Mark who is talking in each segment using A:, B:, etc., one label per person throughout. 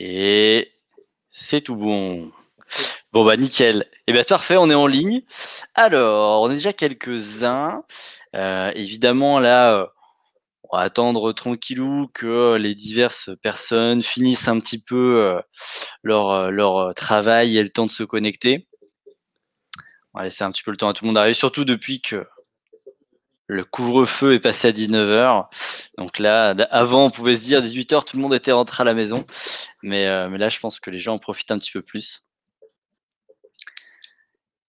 A: Et c'est tout bon. Bon bah nickel. Et bien parfait, on est en ligne. Alors, on est déjà quelques-uns. Évidemment là, on va attendre tranquillou que les diverses personnes finissent un petit peu leur travail et le temps de se connecter. On va laisser un petit peu le temps à tout le monde d'arriver, surtout depuis que le couvre-feu est passé à 19h. Donc là, avant, on pouvait se dire 18h, tout le monde était rentré à la maison. Mais là, je pense que les gens en profitent un petit peu plus.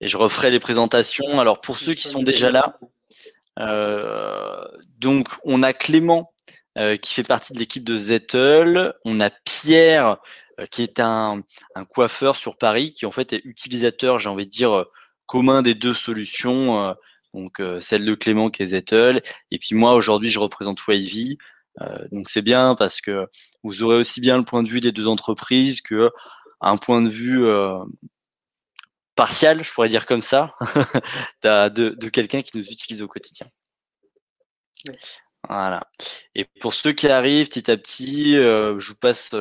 A: Et je referai les présentations. Alors, pour ceux qui sont déjà là, donc on a Clément qui fait partie de l'équipe de Zettel. On a Pierre qui est un coiffeur sur Paris, qui en fait est utilisateur, j'ai envie de dire, commun des deux solutions. Donc celle de Clément qui est Zettel. Et puis moi, aujourd'hui, je représente Wavy. Donc c'est bien parce que vous aurez aussi bien le point de vue des deux entreprises que un point de vue partial, je pourrais dire comme ça, de quelqu'un qui nous utilise au quotidien. Voilà. Et pour ceux qui arrivent petit à petit, je vous passe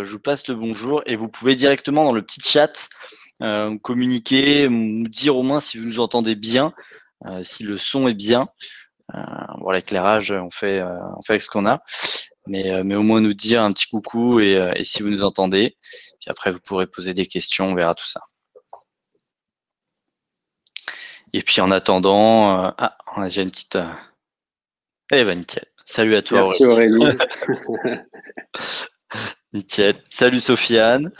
A: le bonjour et vous pouvez directement dans le petit chat communiquer, nous dire au moins si vous nous entendez bien, si le son est bien. Bon, l'éclairage, on fait avec ce qu'on a, mais au moins nous dire un petit coucou et si vous nous entendez. Puis après, vous pourrez poser des questions, on verra tout ça. Et puis en attendant, on a déjà une petite. Eh ben nickel. Salut à toi.
B: Merci Aurélie.
A: Nickel. Salut Sofiane.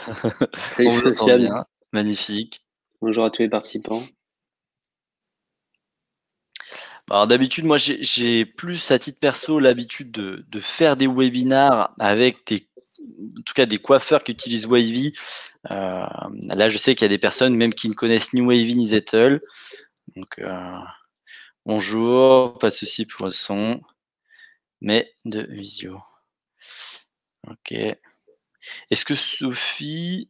B: Salut
A: On vous entend
B: Sofiane.
A: bien. Magnifique.
B: Bonjour à tous les participants.
A: Alors d'habitude, moi j'ai plus à titre perso l'habitude de faire des webinars avec en tout cas des coiffeurs qui utilisent Wavy. Là, je sais qu'il y a des personnes même qui ne connaissent ni Wavy ni Zettel. Donc bonjour, pas de souci pour le son, mais de visio. Ok. Est-ce que Sophie...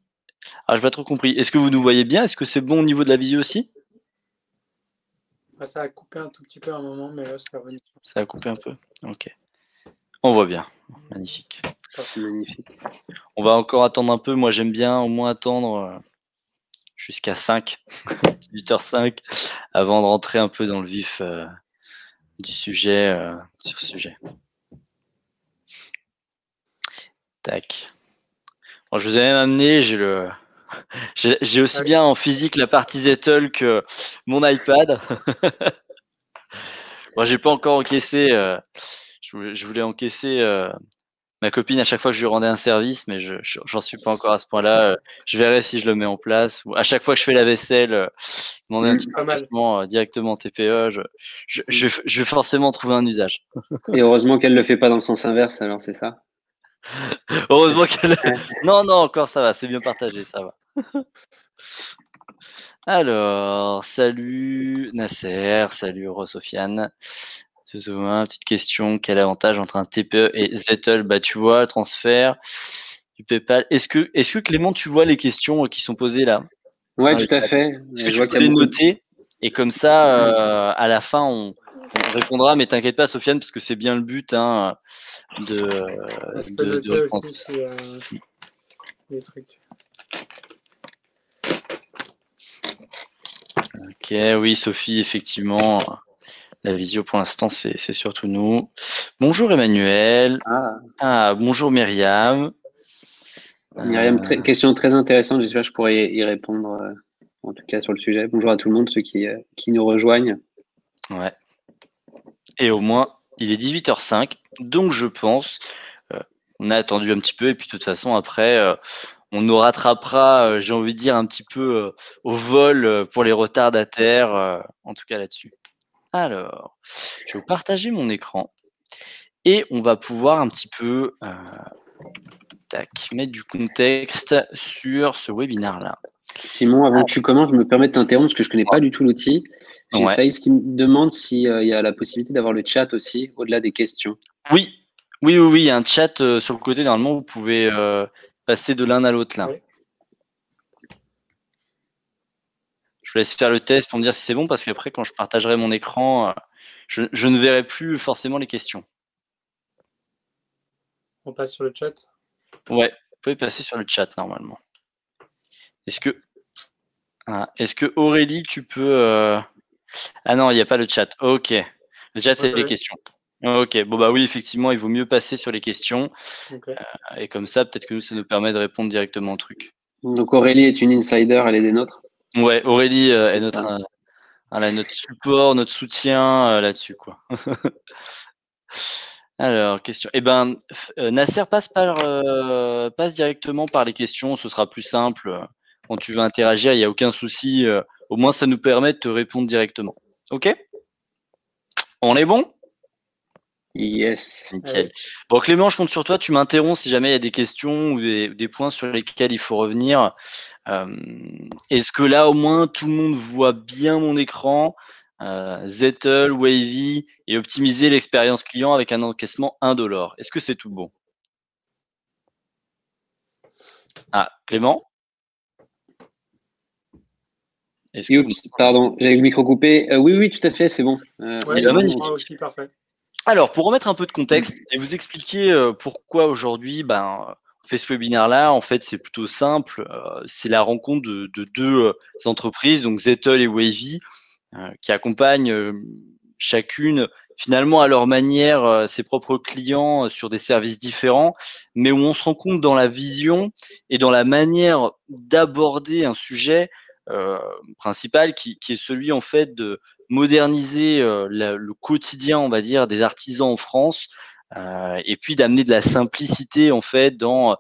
A: Ah, je n'ai pas trop compris. Est-ce que vous nous voyez bien? Est-ce que c'est bon au niveau de la visio aussi?
C: Ça a coupé un tout petit peu à un moment, mais là, ça va.
A: Ça a coupé un peu. Ok. On voit bien. Magnifique.
B: C'est magnifique.
A: On va encore attendre un peu. Moi, j'aime bien au moins attendre jusqu'à 5, 18h05, avant de rentrer un peu dans le vif du sujet, sur ce sujet. Tac. Bon, je vous ai même amené, j'ai aussi bien en physique la partie Zettel que mon iPad. Moi, j'ai pas encore encaissé. Je voulais encaisser ma copine à chaque fois que je lui rendais un service, mais j'en suis pas encore à ce point-là. Je verrai si je le mets en place. Ou à chaque fois que je fais la vaisselle, demander un petit encaissement directement en TPE. Je vais forcément trouver un usage.
B: Et heureusement qu'elle le fait pas dans le sens inverse, alors c'est ça?
A: Heureusement qu'elle. Non, encore ça va, c'est bien partagé, ça va. Alors, salut Nasser, salut Sofiane. Petite question, quel avantage entre un TPE et Zettel? Bah tu vois, transfert du PayPal. Est-ce que Clément, tu vois les questions qui sont posées là?
B: Ouais, tout à fait.
A: Est-ce que tu peux les noter? Et comme ça, à la fin, on répondra, mais t'inquiète pas, Sofiane, parce que c'est bien le but hein,
C: de aussi s'il y a des trucs.
A: Ok, oui, Sophie, effectivement. La visio, pour l'instant, c'est surtout nous. Bonjour Emmanuel. Bonjour Myriam.
B: Myriam, question très intéressante. J'espère que je pourrai y répondre, en tout cas sur le sujet. Bonjour à tout le monde, ceux qui nous rejoignent.
A: Ouais. Et au moins, il est 18h05, donc je pense, on a attendu un petit peu, et puis de toute façon, après, on nous rattrapera, j'ai envie de dire, un petit peu au vol pour les retardataires, en tout cas là-dessus. Alors, je vais vous partager mon écran, et on va pouvoir un petit peu mettre du contexte sur ce webinaire-là.
B: Simon, avant que tu commences, je me permets de t'interrompre parce que je ne connais pas du tout l'outil. J'ai Faïs qui me demande s'il y a la possibilité d'avoir le chat aussi, au-delà des questions.
A: Oui, il y a un chat sur le côté. Normalement, vous pouvez passer de l'un à l'autre là. Oui. Je vous laisse faire le test pour me dire si c'est bon, parce qu'après, quand je partagerai mon écran, je ne verrai plus forcément les questions.
C: On passe sur le chat?
A: Ouais, pouvez passer sur le chat normalement. Est-ce que Aurélie, tu peux... Ah non, il n'y a pas le chat. Ok. Le chat, c'est les questions. Ok. Bon, bah oui, effectivement, il vaut mieux passer sur les questions.
C: Okay.
A: Et comme ça, peut-être que nous, ça nous permet de répondre directement au truc.
B: Donc Aurélie est une insider, elle est des nôtres.
A: Ouais, Aurélie est notre support, notre soutien là-dessus, quoi. Alors, question. Eh ben, Nasser, passe directement par les questions, ce sera plus simple. Quand tu veux interagir, il n'y a aucun souci. Au moins, ça nous permet de te répondre directement. Ok? On est bon?
B: Yes.
A: Nickel. Bon, Clément, je compte sur toi. Tu m'interromps si jamais il y a des questions ou des points sur lesquels il faut revenir. Est-ce que là, au moins, tout le monde voit bien mon écran? Zettle, Wavy et optimiser l'expérience client avec un encaissement indolore. Est-ce que c'est tout bon? Ah, Clément?
B: Pardon, j'avais le micro coupé. Oui, tout à fait, c'est bon.
C: Magnifique. Aussi, parfait.
A: Alors, pour remettre un peu de contexte et vous expliquer pourquoi aujourd'hui, on fait ce webinaire-là, en fait, c'est plutôt simple. C'est la rencontre de deux entreprises, donc Zettle et Wavy, qui accompagnent chacune, finalement, à leur manière, ses propres clients sur des services différents, mais où on se rend compte dans la vision et dans la manière d'aborder un sujet principal qui est celui, en fait, de moderniser le quotidien, on va dire, des artisans en France, et puis d'amener de la simplicité, en fait, dans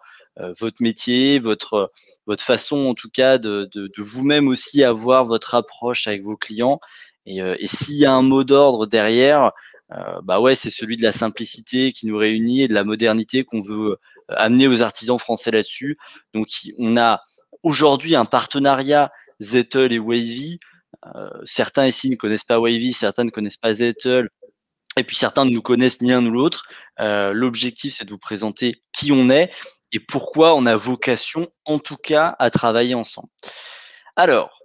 A: votre métier, votre façon, en tout cas, de vous-même aussi avoir votre approche avec vos clients. Et s'il y a un mot d'ordre derrière, ouais, c'est celui de la simplicité qui nous réunit et de la modernité qu'on veut amener aux artisans français là-dessus. Donc, on a aujourd'hui un partenariat Zettle et Wavy. Certains ici ne connaissent pas Wavy, certains ne connaissent pas Zettle, et puis certains ne nous connaissent ni l'un ni l'autre. L'objectif, c'est de vous présenter qui on est et pourquoi on a vocation, en tout cas, à travailler ensemble. Alors,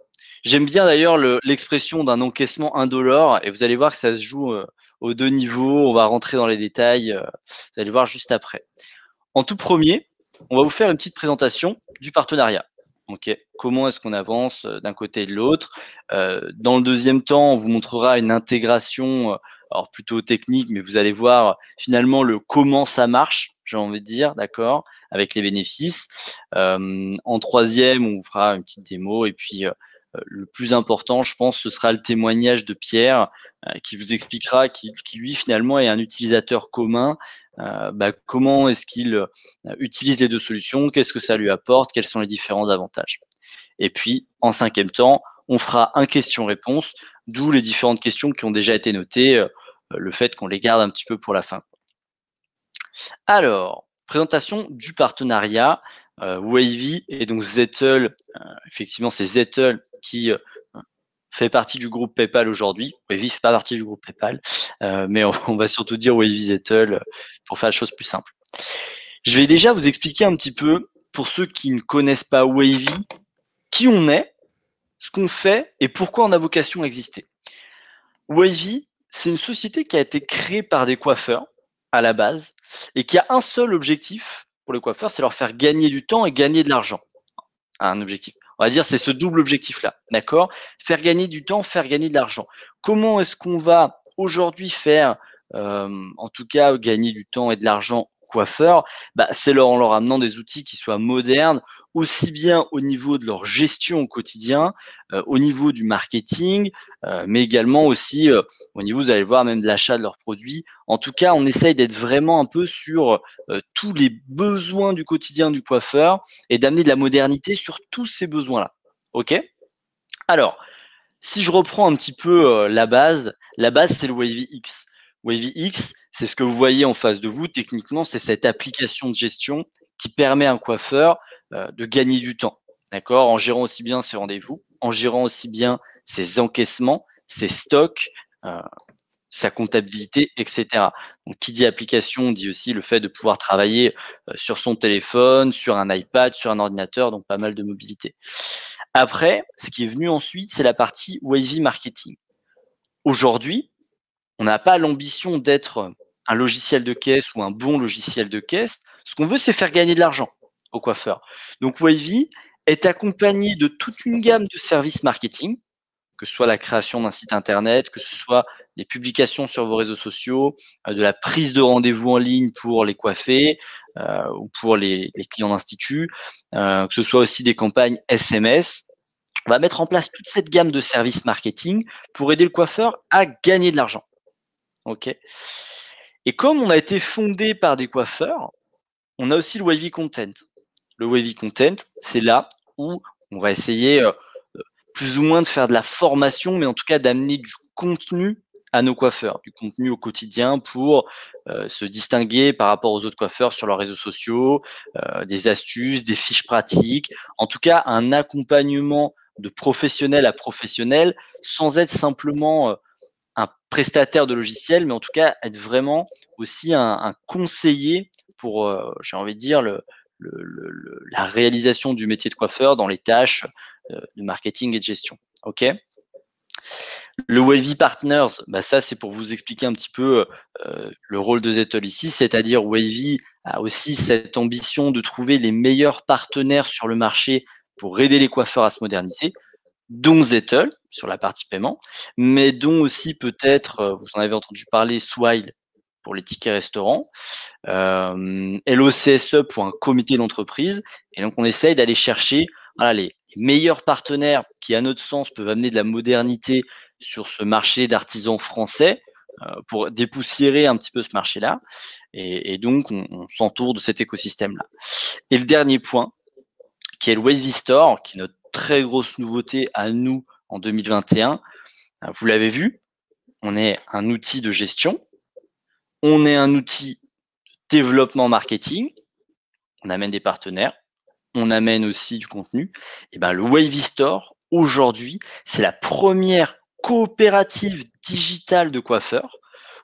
A: j'aime bien d'ailleurs l'expression d'un encaissement indolore, et vous allez voir que ça se joue aux deux niveaux. On va rentrer dans les détails, vous allez voir juste après. En tout premier, on va vous faire une petite présentation du partenariat. Okay. Comment est-ce qu'on avance d'un côté et de l'autre? Dans le deuxième temps, on vous montrera une intégration, alors plutôt technique, mais vous allez voir finalement le comment ça marche, j'ai envie de dire, d'accord, avec les bénéfices. En troisième, on vous fera une petite démo, et puis le plus important, je pense, ce sera le témoignage de Pierre qui vous expliquera qui lui finalement est un utilisateur commun. Comment est-ce qu'il utilise les deux solutions, qu'est-ce que ça lui apporte, quels sont les différents avantages. Et puis, en cinquième temps, on fera un question-réponse, d'où les différentes questions qui ont déjà été notées, le fait qu'on les garde un petit peu pour la fin. Alors, présentation du partenariat Wavy et donc Zettle. Effectivement, c'est Zettle qui fait partie du groupe PayPal aujourd'hui. Wavy ne fait pas partie du groupe PayPal, mais on va surtout dire Wavy Zettle pour faire la chose plus simple. Je vais déjà vous expliquer un petit peu, pour ceux qui ne connaissent pas Wavy, qui on est, ce qu'on fait et pourquoi on a vocation à exister. Wavy, c'est une société qui a été créée par des coiffeurs à la base et qui a un seul objectif pour les coiffeurs, c'est leur faire gagner du temps et gagner de l'argent. Un objectif. On va dire c'est ce double objectif-là, d'accord? Faire gagner du temps, faire gagner de l'argent. Comment est-ce qu'on va aujourd'hui faire, en tout cas, gagner du temps et de l'argent coiffeurs? C'est en leur amenant des outils qui soient modernes, aussi bien au niveau de leur gestion au quotidien, au niveau du marketing, mais également aussi au niveau, vous allez voir, même de l'achat de leurs produits. En tout cas, on essaye d'être vraiment un peu sur tous les besoins du quotidien du coiffeur et d'amener de la modernité sur tous ces besoins-là. OK? Alors, si je reprends un petit peu la base, c'est le Wavy X. Wavy X, c'est ce que vous voyez en face de vous. Techniquement, c'est cette application de gestion qui permet à un coiffeur de gagner du temps, d'accord, en gérant aussi bien ses rendez-vous, en gérant aussi bien ses encaissements, ses stocks, sa comptabilité, etc. Donc, qui dit application dit aussi le fait de pouvoir travailler sur son téléphone, sur un iPad, sur un ordinateur, donc pas mal de mobilité. Après, ce qui est venu ensuite, c'est la partie Wavy Marketing. Aujourd'hui, on n'a pas l'ambition d'être un logiciel de caisse ou un bon logiciel de caisse. Ce qu'on veut, c'est faire gagner de l'argent. aux coiffeurs. Donc Wavy est accompagné de toute une gamme de services marketing, que ce soit la création d'un site internet, que ce soit les publications sur vos réseaux sociaux, de la prise de rendez-vous en ligne pour les coiffés ou pour les clients d'institut, que ce soit aussi des campagnes SMS. On va mettre en place toute cette gamme de services marketing pour aider le coiffeur à gagner de l'argent. Ok. Et comme on a été fondé par des coiffeurs, on a aussi le Wavy Content. Le Wavy Content, c'est là où on va essayer plus ou moins de faire de la formation, mais en tout cas d'amener du contenu à nos coiffeurs, du contenu au quotidien pour se distinguer par rapport aux autres coiffeurs sur leurs réseaux sociaux, des astuces, des fiches pratiques, en tout cas un accompagnement de professionnel à professionnel sans être simplement un prestataire de logiciel, mais en tout cas être vraiment aussi un conseiller pour, j'ai envie de dire, la réalisation du métier de coiffeur dans les tâches de marketing et de gestion. Ok. Le Wavy Partners, bah ça c'est pour vous expliquer un petit peu le rôle de Zettel ici, c'est-à-dire Wavy a aussi cette ambition de trouver les meilleurs partenaires sur le marché pour aider les coiffeurs à se moderniser, dont Zettel sur la partie paiement, mais dont aussi peut-être, vous en avez entendu parler, Swile pour les tickets restaurants, LOCSE pour un comité d'entreprise. Et donc, on essaye d'aller chercher voilà, les meilleurs partenaires qui, à notre sens, peuvent amener de la modernité sur ce marché d'artisans français pour dépoussiérer un petit peu ce marché-là. Et donc, on s'entoure de cet écosystème-là. Et le dernier point, qui est le Wavy Store, qui est notre très grosse nouveauté à nous en 2021. Vous l'avez vu, on est un outil de gestion, on est un outil de développement marketing, on amène des partenaires, on amène aussi du contenu. Et ben, le Wavy Store, aujourd'hui, c'est la première coopérative digitale de coiffeurs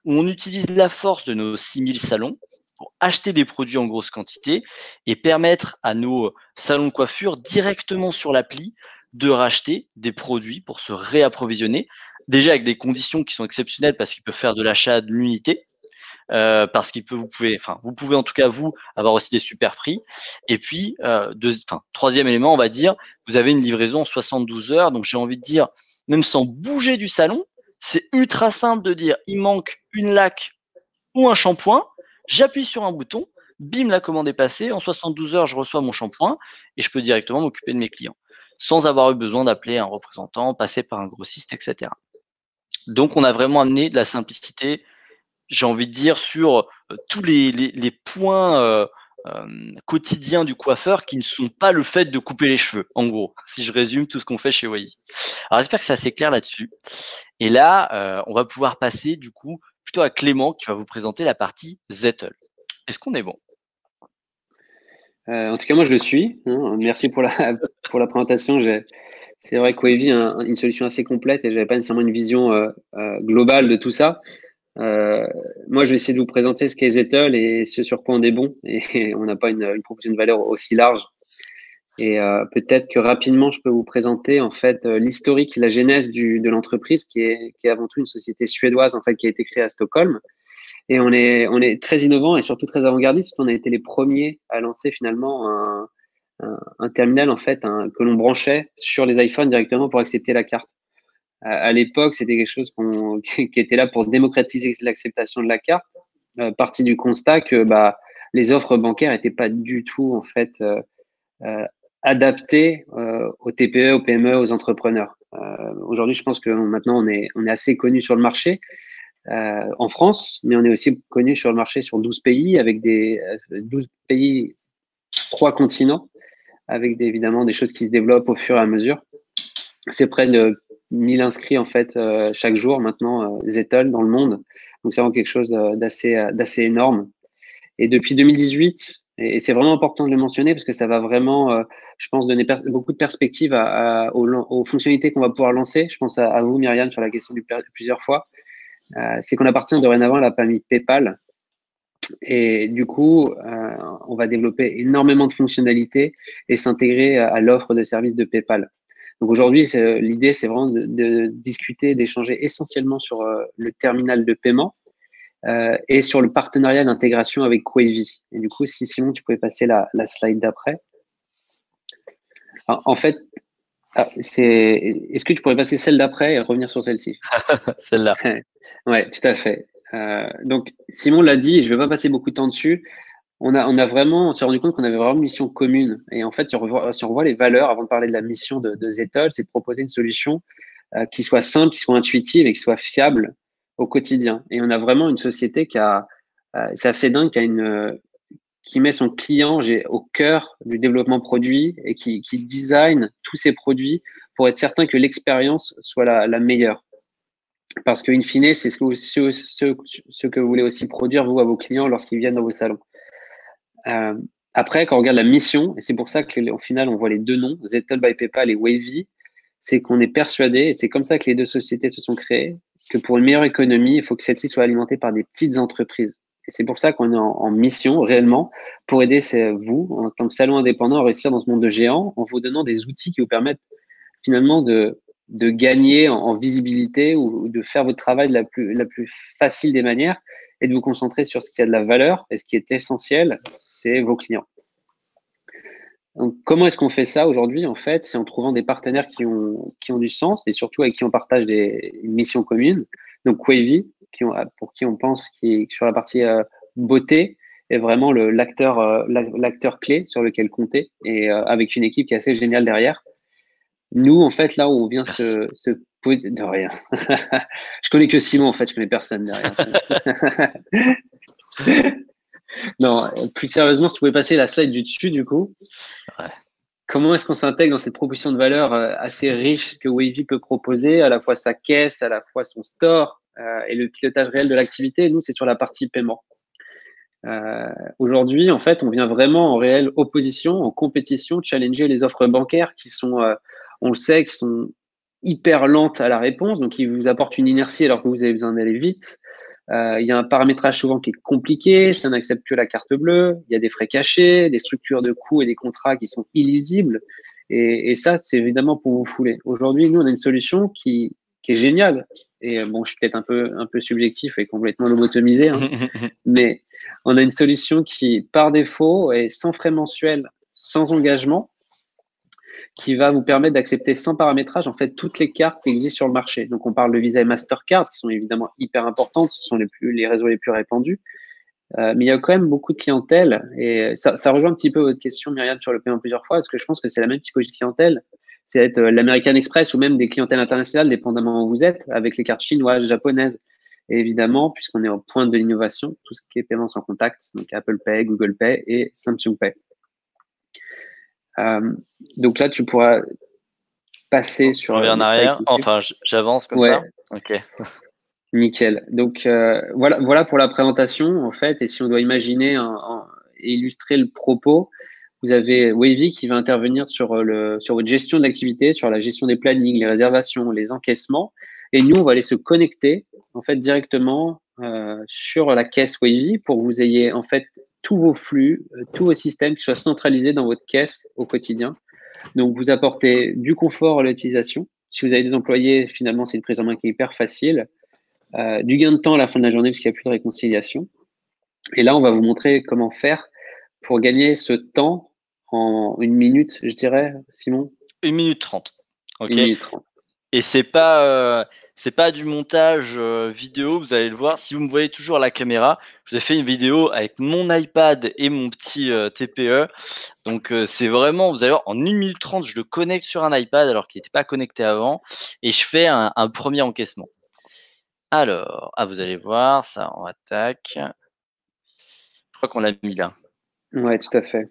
A: où on utilise la force de nos 6000 salons pour acheter des produits en grosse quantité et permettre à nos salons de coiffure directement sur l'appli de racheter des produits pour se réapprovisionner, déjà avec des conditions qui sont exceptionnelles parce qu'ils peuvent faire de l'achat de l'unité, parce vous pouvez en tout cas vous avoir aussi des super prix. Et puis troisième élément, on va dire, vous avez une livraison en 72 heures. Donc j'ai envie de dire, même sans bouger du salon, c'est ultra simple de dire, il manque une laque ou un shampoing, j'appuie sur un bouton, bim, la commande est passée, en 72 heures, je reçois mon shampoing et je peux directement m'occuper de mes clients, sans avoir eu besoin d'appeler un représentant, passer par un grossiste, etc. Donc, on a vraiment amené de la simplicité, j'ai envie de dire, sur tous les points quotidiens du coiffeur qui ne sont pas le fait de couper les cheveux, en gros, si je résume tout ce qu'on fait chez Wavy. Alors, j'espère que c'est assez clair là-dessus. Et là, on va pouvoir passer, du coup, plutôt à Clément qui va vous présenter la partie Zettel. Est-ce qu'on est bon?
B: En tout cas, moi, je le suis. Hein. Merci pour la présentation. C'est vrai que Wavy a une solution assez complète et je n'avais pas nécessairement une vision globale de tout ça. Moi, je vais essayer de vous présenter ce qu'est Zettel et ce sur quoi on est bon. Et on n'a pas une proposition de valeur aussi large. Et peut-être que rapidement, je peux vous présenter en fait l'historique, la genèse de l'entreprise qui est avant tout une société suédoise en fait qui a été créée à Stockholm. Et on est très innovant et surtout très avant-gardiste. On a été les premiers à lancer finalement un terminal en fait que l'on branchait sur les iPhones directement pour accepter la carte. À l'époque, c'était quelque chose qui était là pour démocratiser l'acceptation de la carte. Parti du constat que les offres bancaires n'étaient pas du tout en fait adaptées aux TPE, aux PME, aux entrepreneurs. Aujourd'hui, je pense que maintenant on est assez connu sur le marché. En France, mais on est aussi connu sur le marché sur 12 pays, avec 12 pays, 3 continents, avec évidemment des choses qui se développent au fur et à mesure. C'est près de 1000 inscrits en fait chaque jour maintenant, Zettel dans le monde. Donc c'est vraiment quelque chose d'assez énorme. Et depuis 2018, et c'est vraiment important de le mentionner parce que ça va vraiment, je pense, donner beaucoup de perspectives aux fonctionnalités qu'on va pouvoir lancer. Je pense à vous, Myriam, sur la question plusieurs fois. C'est qu'on appartient dorénavant à la famille PayPal. Et du coup, on va développer énormément de fonctionnalités et s'intégrer à l'offre de services de PayPal. Donc aujourd'hui, l'idée, c'est vraiment de discuter, d'échanger essentiellement sur le terminal de paiement, et sur le partenariat d'intégration avec Wavy. Et du coup, si Simon, tu pouvais passer la slide d'après. En fait, est-ce que tu pourrais passer celle d'après et revenir sur celle-ci?
A: Celle-là.
B: Ouais, tout à fait. Donc, Simon l'a dit, je ne vais pas passer beaucoup de temps dessus. On s'est rendu compte qu'on avait vraiment une mission commune. Et en fait, si on revoit les valeurs, avant de parler de la mission de Zettel, c'est de proposer une solution qui soit simple, qui soit intuitive et qui soit fiable au quotidien. Et on a vraiment une société c'est assez dingue, qui met son client au cœur du développement produit et qui design tous ses produits pour être certain que l'expérience soit la meilleure. Parce qu'in fine, c'est ce que vous voulez aussi produire, vous, à vos clients lorsqu'ils viennent dans vos salons. Après, quand on regarde la mission, et c'est pour ça qu'au final, on voit les deux noms, Zettel by PayPal et Wavy, c'est qu'on est persuadé, et c'est comme ça que les deux sociétés se sont créées, que pour une meilleure économie, il faut que celle-ci soit alimentée par des petites entreprises. Et c'est pour ça qu'on est en mission réellement pour aider vous, en tant que salon indépendant, à réussir dans ce monde de géants en vous donnant des outils qui vous permettent finalement de gagner en visibilité ou de faire votre travail de la plus facile des manières et de vous concentrer sur ce qui a de la valeur. Et ce qui est essentiel, c'est vos clients. Donc, comment est-ce qu'on fait ça aujourd'hui? En fait, c'est en trouvant des partenaires qui ont du sens et surtout avec qui on partage une mission commune. Donc, Wavy, pour qui on pense qui sur la partie beauté est vraiment l'acteur clé sur lequel compter et avec une équipe qui est assez géniale derrière. Nous, en fait, là où on vient se poser de rien. Je connais que Simon, en fait, je connais personne derrière. Non, plus sérieusement, si tu pouvais passer la slide du dessus, du coup.
A: Ouais.
B: Comment est-ce qu'on s'intègre dans cette proposition de valeur assez riche que Wavy peut proposer, à la fois sa caisse, à la fois son store et le pilotage réel de l'activité? Nous, c'est sur la partie paiement. Aujourd'hui, en fait, on vient vraiment en réelle opposition, en compétition, challenger les offres bancaires qui sont, on le sait, qui sont hyper lentes à la réponse, donc qui vous apportent une inertie alors que vous avez besoin d'aller vite. Il y a un paramétrage souvent qui est compliqué, ça n'accepte que la carte bleue, il y a des frais cachés, des structures de coûts et des contrats qui sont illisibles. Et ça, c'est évidemment pour vous fouler. Aujourd'hui, nous, on a une solution qui est géniale. Et bon, je suis peut-être un peu subjectif et complètement lobotomisé, hein, mais on a une solution qui, par défaut, est sans frais mensuels, sans engagement, qui va vous permettre d'accepter sans paramétrage en fait toutes les cartes qui existent sur le marché. Donc on parle de Visa et Mastercard qui sont évidemment hyper importantes, ce sont les réseaux les plus répandus. Mais il y a quand même beaucoup de clientèle et ça rejoint un petit peu votre question, Myriam, sur le paiement plusieurs fois, parce que je pense que c'est la même typologie de clientèle. C'est être l'American Express ou même des clientèles internationales, dépendamment où vous êtes, avec les cartes chinoises, japonaises. Et évidemment, puisqu'on est au point de l'innovation, tout ce qui est paiement sans contact, donc Apple Pay, Google Pay et Samsung Pay. Donc là, tu pourras passer sur.
A: On revient en arrière. Enfin, j'avance comme ça. Ok.
B: Nickel. Donc voilà pour la présentation en fait. Et si on doit imaginer et illustrer le propos, vous avez Wavy qui va intervenir sur votre gestion de l'activité, sur la gestion des plannings, les réservations, les encaissements. Et nous, on va aller se connecter en fait directement sur la caisse Wavy pour que vous ayez en fait tous vos flux, tous vos systèmes qui soient centralisés dans votre caisse au quotidien. Donc, vous apportez du confort à l'utilisation. Si vous avez des employés, finalement, c'est une prise en main qui est hyper facile. Du gain de temps à la fin de la journée parce qu'il n'y a plus de réconciliation. Et là, on va vous montrer comment faire pour gagner ce temps en 1 minute, je dirais, Simon.
A: 1 minute 30. Ok.
B: 1 minute 30.
A: Et c'est pas du montage vidéo, vous allez le voir. Si vous me voyez toujours à la caméra, je vous ai fait une vidéo avec mon iPad et mon petit TPE. Donc c'est vraiment, vous allez voir, en 1 minute 30, je le connecte sur un iPad alors qu'il n'était pas connecté avant et je fais un premier encaissement. Alors, vous allez voir, ça, on attaque. Je crois qu'on l'a mis là.
B: Ouais, tout à fait.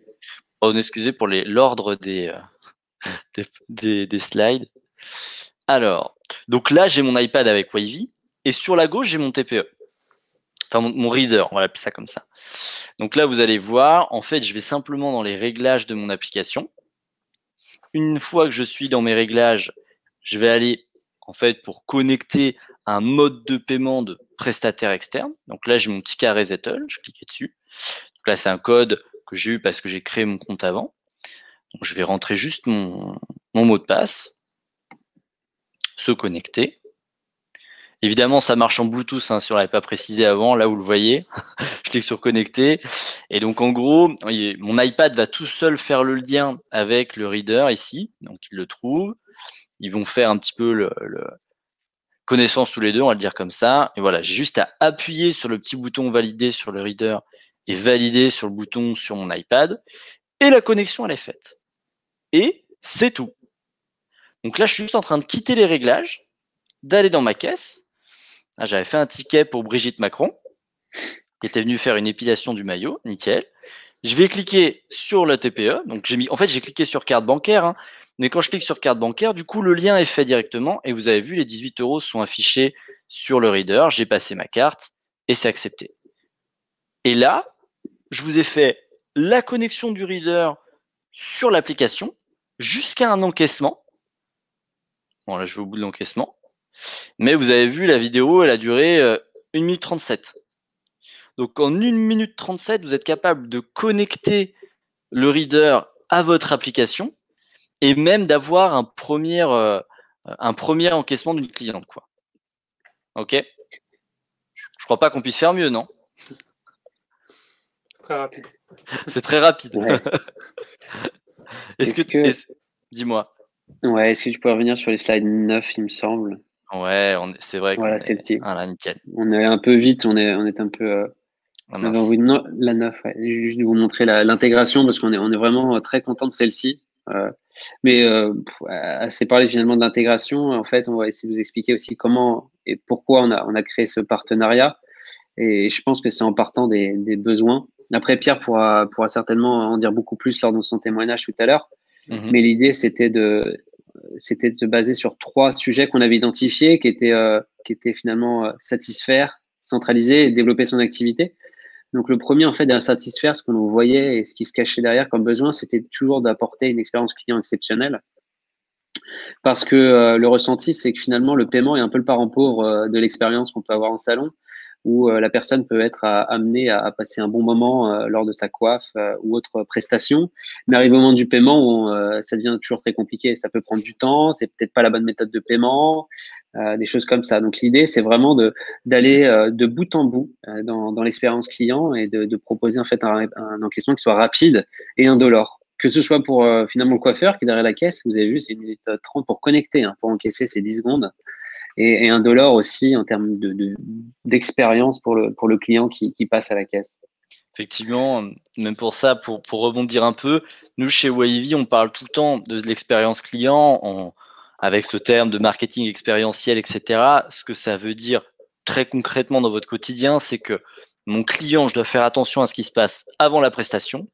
A: Oh, excusez pour l'ordre des slides. Alors, donc là, j'ai mon iPad avec Wavy et sur la gauche, j'ai mon TPE. Enfin, mon reader, on va l'appeler ça comme ça. Donc là, vous allez voir, en fait, je vais simplement dans les réglages de mon application. Une fois que je suis dans mes réglages, je vais aller, en fait, pour connecter un mode de paiement de prestataire externe. Donc là, j'ai mon petit carré Zettel, je clique dessus. Donc là, c'est un code que j'ai eu parce que j'ai créé mon compte avant. Donc, je vais rentrer juste mon mot de passe, se connecter. Évidemment, ça marche en Bluetooth, hein, si on l'avait pas précisé avant, là vous le voyez. Je clique sur connecter. Et donc en gros, mon iPad va tout seul faire le lien avec le reader ici. Donc il le trouve. Ils vont faire un petit peu le connaissance tous les deux, on va le dire comme ça. Et voilà, j'ai juste à appuyer sur le petit bouton valider sur le reader et valider sur le bouton sur mon iPad. Et la connexion, elle est faite. Et c'est tout. Donc là, je suis juste en train de quitter les réglages, d'aller dans ma caisse. Ah, j'avais fait un ticket pour Brigitte Macron, qui était venue faire une épilation du maillot, nickel. Je vais cliquer sur le TPE. Donc j'ai cliqué sur carte bancaire, hein, mais quand je clique sur carte bancaire, du coup, le lien est fait directement et vous avez vu, les 18 € sont affichés sur le reader. J'ai passé ma carte et c'est accepté. Et là, je vous ai fait la connexion du reader sur l'application jusqu'à un encaissement. Bon, là, je vais au bout de l'encaissement. Mais vous avez vu, la vidéo, elle a duré 1 minute 37. Donc, en 1 minute 37, vous êtes capable de connecter le reader à votre application et même d'avoir un premier encaissement d'une cliente, quoi. Ok? Je crois pas qu'on puisse faire mieux, non?
C: C'est très rapide.
A: C'est très rapide.
B: Ouais.
A: Dis-moi.
B: Ouais, est-ce que tu peux revenir sur les slides 9, il me semble?
A: Ouais, c'est vrai qu'on
B: Voilà,
A: est...
B: celle-ci.
A: Ah là, nickel.
B: On est un peu vite, on est un peu.
A: Ah,
B: On
A: mince.
B: avait envie de la 9, ouais. Juste de vous montrer l'intégration parce qu'on est vraiment très content de celle-ci. Mais assez parlé finalement de l'intégration. En fait, on va essayer de vous expliquer aussi comment et pourquoi on a créé ce partenariat. Et je pense que c'est en partant des besoins. Après, Pierre pourra certainement en dire beaucoup plus lors de son témoignage tout à l'heure.
A: Mhm.
B: Mais l'idée, c'était de se baser sur 3 sujets qu'on avait identifiés, qui étaient finalement satisfaire, centraliser et développer son activité. Donc le premier, en fait, à satisfaire, ce qu'on voyait et ce qui se cachait derrière comme besoin, c'était toujours d'apporter une expérience client exceptionnelle. Parce que le ressenti, c'est que finalement, le paiement est un peu le parent pauvre de l'expérience qu'on peut avoir en salon, où la personne peut être amenée à passer un bon moment lors de sa coiffe ou autre prestation. Mais arrivé au moment du paiement, ça devient toujours très compliqué. Ça peut prendre du temps, c'est peut-être pas la bonne méthode de paiement, des choses comme ça. Donc l'idée, c'est vraiment d'aller de bout en bout dans l'expérience client et de proposer en fait un encaissement qui soit rapide et indolore. Que ce soit pour finalement le coiffeur qui est derrière la caisse, vous avez vu, c'est 1 minute 30 pour connecter, hein, pour encaisser, c'est 10 secondes. Et un dollar aussi en termes d'expérience pour le client qui passe à la caisse.
A: Effectivement, même pour ça, pour rebondir un peu, nous chez Wavy, on parle tout le temps de l'expérience client avec ce terme de marketing expérientiel, etc. Ce que ça veut dire très concrètement dans votre quotidien, c'est que mon client, je dois faire attention à ce qui se passe avant la prestation,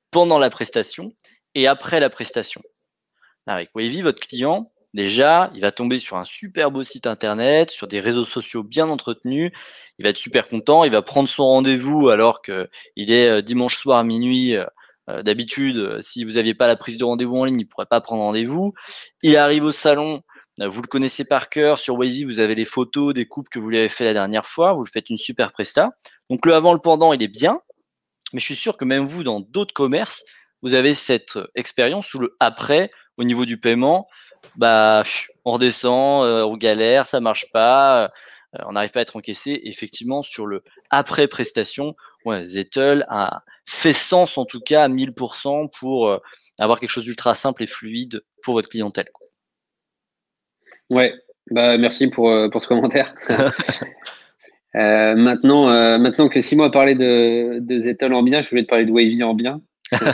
A: pendant la prestation et après la prestation. Avec Wavy, votre client, déjà, il va tomber sur un super beau site internet, sur des réseaux sociaux bien entretenus. Il va être super content. Il va prendre son rendez-vous alors qu'il est dimanche soir à minuit. D'habitude, si vous n'aviez pas la prise de rendez-vous en ligne, il ne pourrait pas prendre rendez-vous. Il arrive au salon. Vous le connaissez par cœur. Sur Wavy, vous avez les photos des coupes que vous lui avez fait la dernière fois. Vous le faites une super presta. Donc le avant, le pendant, il est bien. Mais je suis sûr que même vous, dans d'autres commerces, vous avez cette expérience où le après, au niveau du paiement, bah, on redescend, on galère, ça marche pas, on n'arrive pas à être encaissé. Effectivement, sur le après prestation, ouais, Zettle a fait sens en tout cas à 1000% pour avoir quelque chose d'ultra simple et fluide pour votre clientèle.
B: Ouais, bah merci pour ce commentaire. Maintenant que Simon a parlé de Zettle en bien, je voulais te parler de Wavy en bien.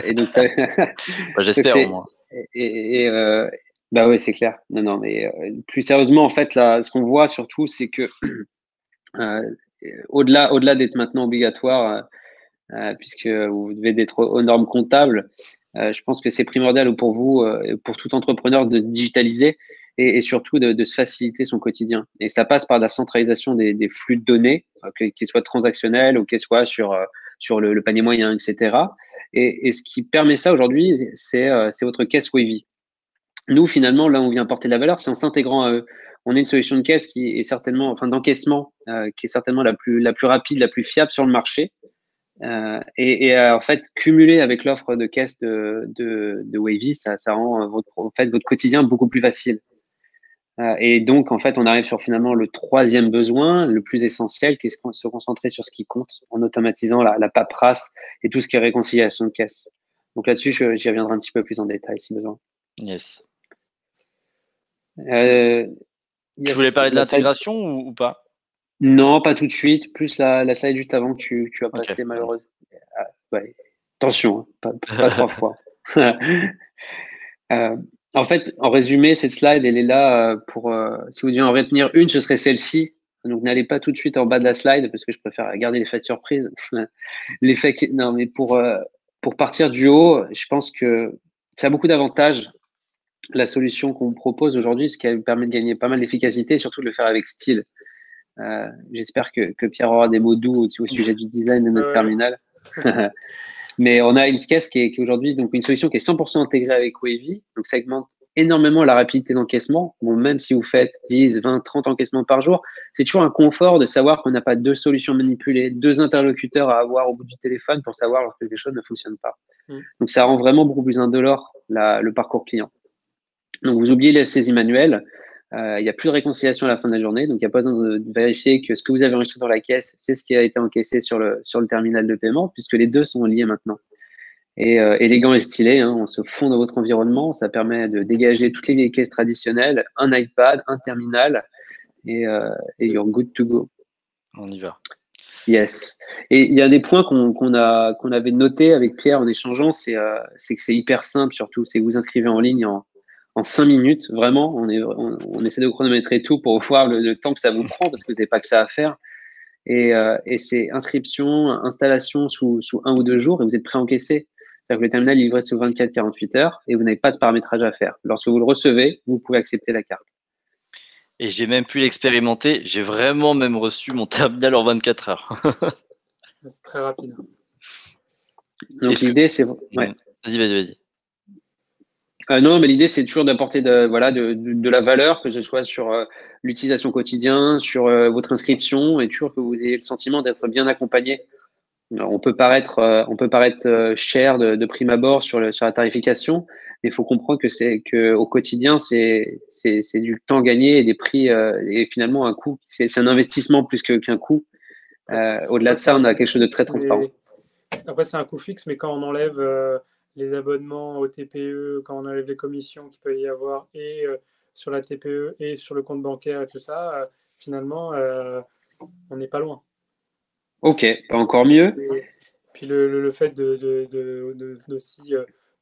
B: Et donc ça,
A: Bah, j'espère au moins.
B: Bah ouais, c'est clair. Non, mais plus sérieusement, en fait, là, ce qu'on voit surtout, c'est que au-delà d'être maintenant obligatoire, puisque vous devez être aux normes comptables, je pense que c'est primordial pour vous, pour tout entrepreneur, de digitaliser et surtout de se faciliter son quotidien. Et ça passe par la centralisation des flux de données, qu'ils soient transactionnels ou qu'ils soient sur le panier moyen, etc. Et ce qui permet ça aujourd'hui, c'est votre caisse Wavy. Nous, finalement, là, on vient apporter de la valeur, c'est en s'intégrant à eux. On est une solution de caisse qui est certainement, enfin d'encaissement, qui est certainement la plus rapide, la plus fiable sur le marché. En fait, cumulé avec l'offre de caisse de Wavy, ça rend votre quotidien beaucoup plus facile. Et donc, en fait, on arrive sur finalement le troisième besoin, le plus essentiel, qui est se concentrer sur ce qui compte en automatisant la paperasse et tout ce qui est réconciliation de caisse. Donc là-dessus, j'y reviendrai un petit peu plus en détail si besoin.
A: Yes.
B: Tu
A: voulais parler de l'intégration ou pas?
B: Non, pas tout de suite. Plus la slide juste avant que tu as passé,
A: Okay.
B: malheureusement. Ouais. Attention, hein, pas 3 fois. En fait, en résumé, cette slide, elle est là pour, si vous deviez en retenir une, ce serait celle-ci. Donc, n'allez pas tout de suite en bas de la slide parce que je préfère garder l'effet de surprise. Non, mais pour partir du haut, je pense que ça a beaucoup d'avantages. La solution qu'on vous propose aujourd'hui, ce qui permet de gagner pas mal d'efficacité et surtout de le faire avec style. J'espère que Pierre aura des mots doux au sujet du design de notre terminal. Mais on a une caisse qui est aujourd'hui donc une solution qui est 100% intégrée avec Wavy. Donc, ça augmente énormément la rapidité d'encaissement. Bon, même si vous faites 10, 20, 30 encaissements par jour, c'est toujours un confort de savoir qu'on n'a pas 2 solutions manipulées, 2 interlocuteurs à avoir au bout du téléphone pour savoir lorsque les choses ne fonctionnent pas. Donc, ça rend vraiment beaucoup plus indolore le parcours client. Donc, vous oubliez les saisies manuelles. Il n'y a plus de réconciliation à la fin de la journée. Donc, il n'y a pas besoin de vérifier que ce que vous avez enregistré dans la caisse, c'est ce qui a été encaissé sur le terminal de paiement, puisque les deux sont liés maintenant. Et élégant et stylé, hein, on se fond dans votre environnement. Ça permet de dégager toutes les vieilles caisses traditionnelles, un iPad, un terminal, et you're good to go.
A: On y va.
B: Yes. Et il y a des points qu'on avait notés avec Pierre en échangeant, c'est que c'est hyper simple surtout. C'est que vous inscrivez en ligne en 5 minutes, vraiment. On essaie de chronométrer tout pour voir le temps que ça vous prend parce que vous n'avez pas que ça à faire. Et c'est inscription, installation sous 1 ou 2 jours et vous êtes prêt à encaisser. C'est-à-dire que le terminal est livré sous 24-48 heures et vous n'avez pas de paramétrage à faire. Lorsque vous le recevez, vous pouvez accepter la carte.
A: Et j'ai même pu l'expérimenter. J'ai vraiment même reçu mon terminal en 24 heures.
C: C'est très rapide.
B: Donc l'idée, c'est... Ouais.
A: Vas-y.
B: Non, mais l'idée, c'est toujours d'apporter de la valeur, que ce soit sur l'utilisation quotidienne, sur votre inscription, et toujours que vous ayez le sentiment d'être bien accompagné. Alors, on peut paraître cher de prime abord sur la tarification, mais il faut comprendre que au quotidien, c'est du temps gagné et des prix et finalement un coût. C'est un investissement plus qu'un coût. Au-delà de ça, on a quelque chose de très transparent.
C: Après, c'est un coût fixe, mais quand on enlève les abonnements au TPE, quand on enlève les commissions qu'il peut y avoir et sur la TPE et sur le compte bancaire et tout ça, finalement, on n'est pas loin.
B: Ok, pas encore mieux.
C: Et puis le fait d'aussi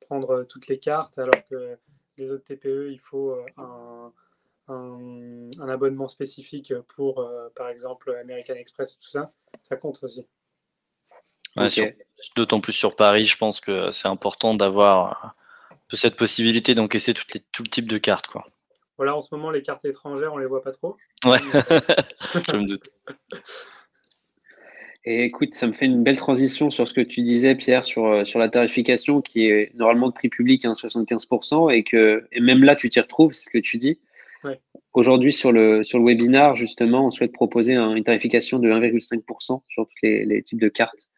C: prendre toutes les cartes, alors que les autres TPE, il faut un abonnement spécifique pour, par exemple, American Express, tout ça, ça compte aussi.
A: Ouais,
B: okay.
A: D'autant plus sur Paris, je pense que c'est important d'avoir cette possibilité d'encaisser tout le type de cartes, quoi.
C: Voilà, en ce moment, les cartes étrangères, on les voit pas trop.
A: Ouais, je me doute.
B: Et écoute, ça me fait une belle transition sur ce que tu disais, Pierre, sur la tarification qui est normalement de prix public, hein, 75%, et même là, tu t'y retrouves, c'est ce que tu dis.
C: Ouais.
B: Aujourd'hui, sur le webinar, justement, on souhaite proposer une tarification de 1,5% sur tous les types de cartes,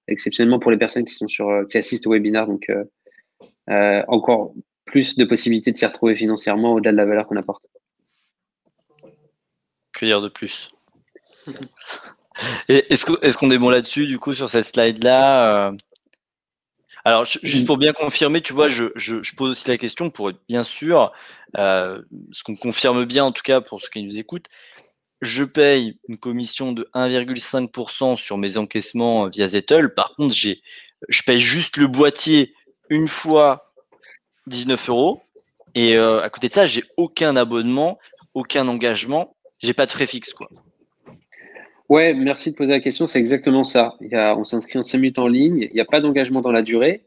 B: exceptionnellement pour les personnes qui assistent au webinar. Donc, encore plus de possibilités de s'y retrouver financièrement au-delà de la valeur qu'on apporte.
A: Que dire de plus? Est-ce qu'on est bon là-dessus, du coup, sur cette slide-là? Alors, juste pour bien confirmer, tu vois, je pose aussi la question pour être bien sûr, ce qu'on confirme bien, en tout cas, pour ceux qui nous écoutent. Je paye une commission de 1,5% sur mes encaissements via Zettle. Par contre, je paye juste le boîtier une fois 19 €. Et à côté de ça, j'ai aucun abonnement, aucun engagement. J'ai pas de frais fixes, quoi.
B: Ouais, merci de poser la question. C'est exactement ça. On s'inscrit en 5 minutes en ligne. Il n'y a pas d'engagement dans la durée.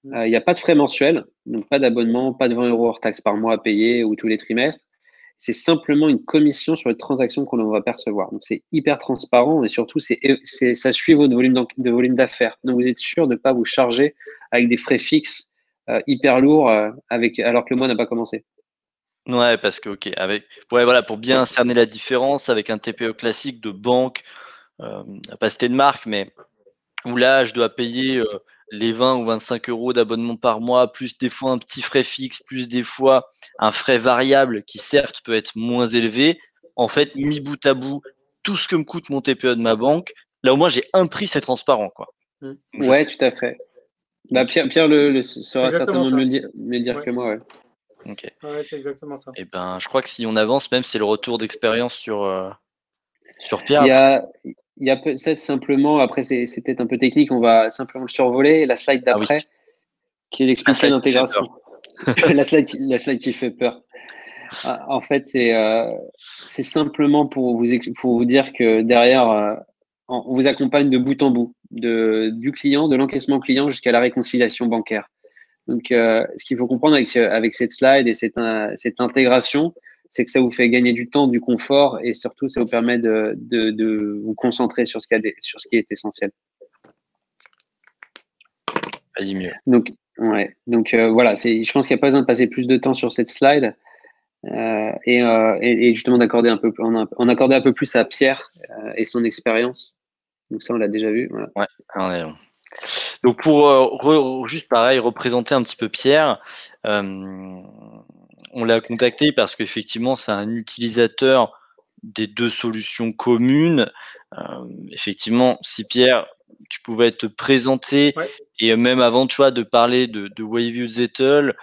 B: Il n'y a pas de frais mensuels. Donc, pas d'abonnement, pas de 20 € hors taxe par mois à payer ou tous les trimestres. C'est simplement une commission sur les transactions qu'on va percevoir. Donc, c'est hyper transparent et surtout, ça suit votre volume d'affaires. Donc, vous êtes sûr de ne pas vous charger avec des frais fixes hyper lourds alors que le mois n'a pas commencé.
A: Ouais, parce que, voilà, pour bien cerner la différence avec un TPE classique de banque, pas citer de marque, mais où là, je dois payer les 20 ou 25 euros d'abonnement par mois, plus des fois un petit frais fixe, plus des fois un frais variable qui certes peut être moins élevé, en fait, mis bout à bout, tout ce que me coûte mon TPE de ma banque, là au moins j'ai un prix, c'est transparent, quoi. Donc, je
B: Ouais,
A: sais.
B: tout à fait. Bah,
A: Ok.
B: Pierre saura
C: Exactement
B: certainement
C: ça.
B: mieux le dire
C: Ouais.
B: que moi. Ouais.
A: Ok.
C: Ouais, c'est exactement ça.
A: Et ben, je crois que si on avance, même c'est le retour d'expérience sur Pierre.
B: Il y
A: Après.
B: a, il y a peut-être simplement, après c'est peut-être un peu technique, on va simplement le survoler. La slide
A: Ah oui,
B: d'après, qui est
A: la
B: l'expliquer
A: slide qui fait
B: l'intégration.
A: peur.
B: La slide qui fait peur. En fait, c'est simplement pour vous dire que derrière, on vous accompagne de bout en bout, du client, de l'encaissement client jusqu'à la réconciliation bancaire. Donc, ce qu'il faut comprendre avec cette slide et cette intégration, c'est que ça vous fait gagner du temps, du confort et surtout, ça vous permet de vous concentrer sur sur ce qui est essentiel.
A: Pas dit mieux.
B: Donc, ouais. Donc, voilà, je pense qu'il n'y a pas besoin de passer plus de temps sur cette slide. Et justement d'accorder en accorder un peu plus à Pierre et son expérience. Donc ça, on l'a déjà vu. Voilà.
A: Ouais, on est bon. Donc pour juste pareil, représenter un petit peu Pierre, on l'a contacté parce qu'effectivement, c'est un utilisateur des deux solutions communes. Effectivement, si Pierre, tu pouvais te présenter
C: Ouais.
A: et même avant, tu vois, de parler de Wavy Zettel,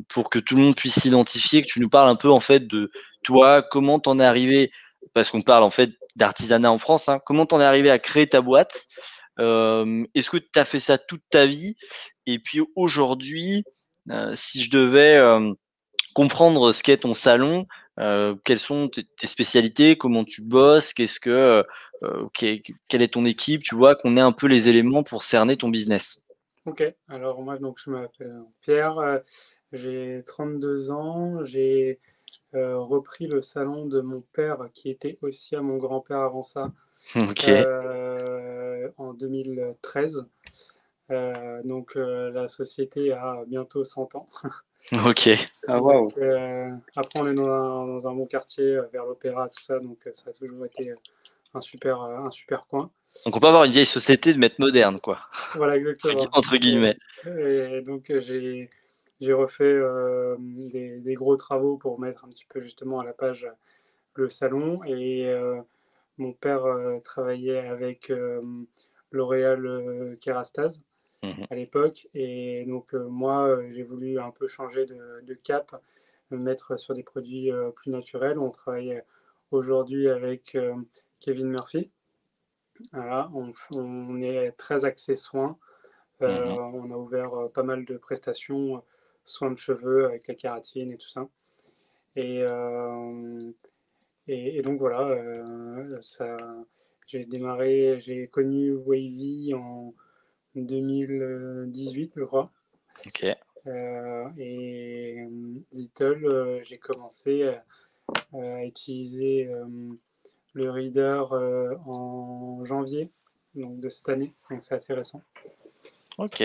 A: pour que tout le monde puisse s'identifier, que tu nous parles un peu en fait de toi, comment t'en es arrivé, parce qu'on parle en fait d'artisanat en France, hein, comment t'en es arrivé à créer ta boîte. Est-ce que tu as fait ça toute ta vie? Et puis aujourd'hui, si je devais comprendre ce qu'est ton salon, quelles sont tes spécialités, comment tu bosses, quelle est ton équipe, tu vois, qu'on ait un peu les éléments pour cerner ton business.
C: Ok, alors moi donc je m'appelle Pierre, j'ai 32 ans, j'ai repris le salon de mon père qui était aussi à mon grand-père avant ça
A: Ok,
C: en 2013. Donc la société a bientôt 100 ans.
A: ok,
B: Ah
C: Donc
B: waouh.
C: après on est dans un bon quartier vers l'opéra, tout ça, donc ça a toujours été un super coin.
A: donc on peut avoir une vieille société de maître moderne, quoi,
C: Voilà, exactement.
A: entre guillemets.
C: Et donc, j'ai refait des gros travaux pour mettre un petit peu justement à la page le salon. Et mon père travaillait avec L'Oréal Kérastase
A: Mhm.
C: à l'époque. Et donc, moi, j'ai voulu un peu changer de cap, me mettre sur des produits plus naturels. On travaille aujourd'hui avec Kevin Murphy. Voilà, on est très axé soins.
A: Mhm.
C: On a ouvert pas mal de prestations, soins de cheveux avec la kératine et tout ça. Et, euh, et donc voilà, j'ai connu Wavy en 2018, je crois.
A: Ok,
C: Et Zettel, j'ai commencé à utiliser le reader en janvier donc de cette année, donc c'est assez récent.
A: ok.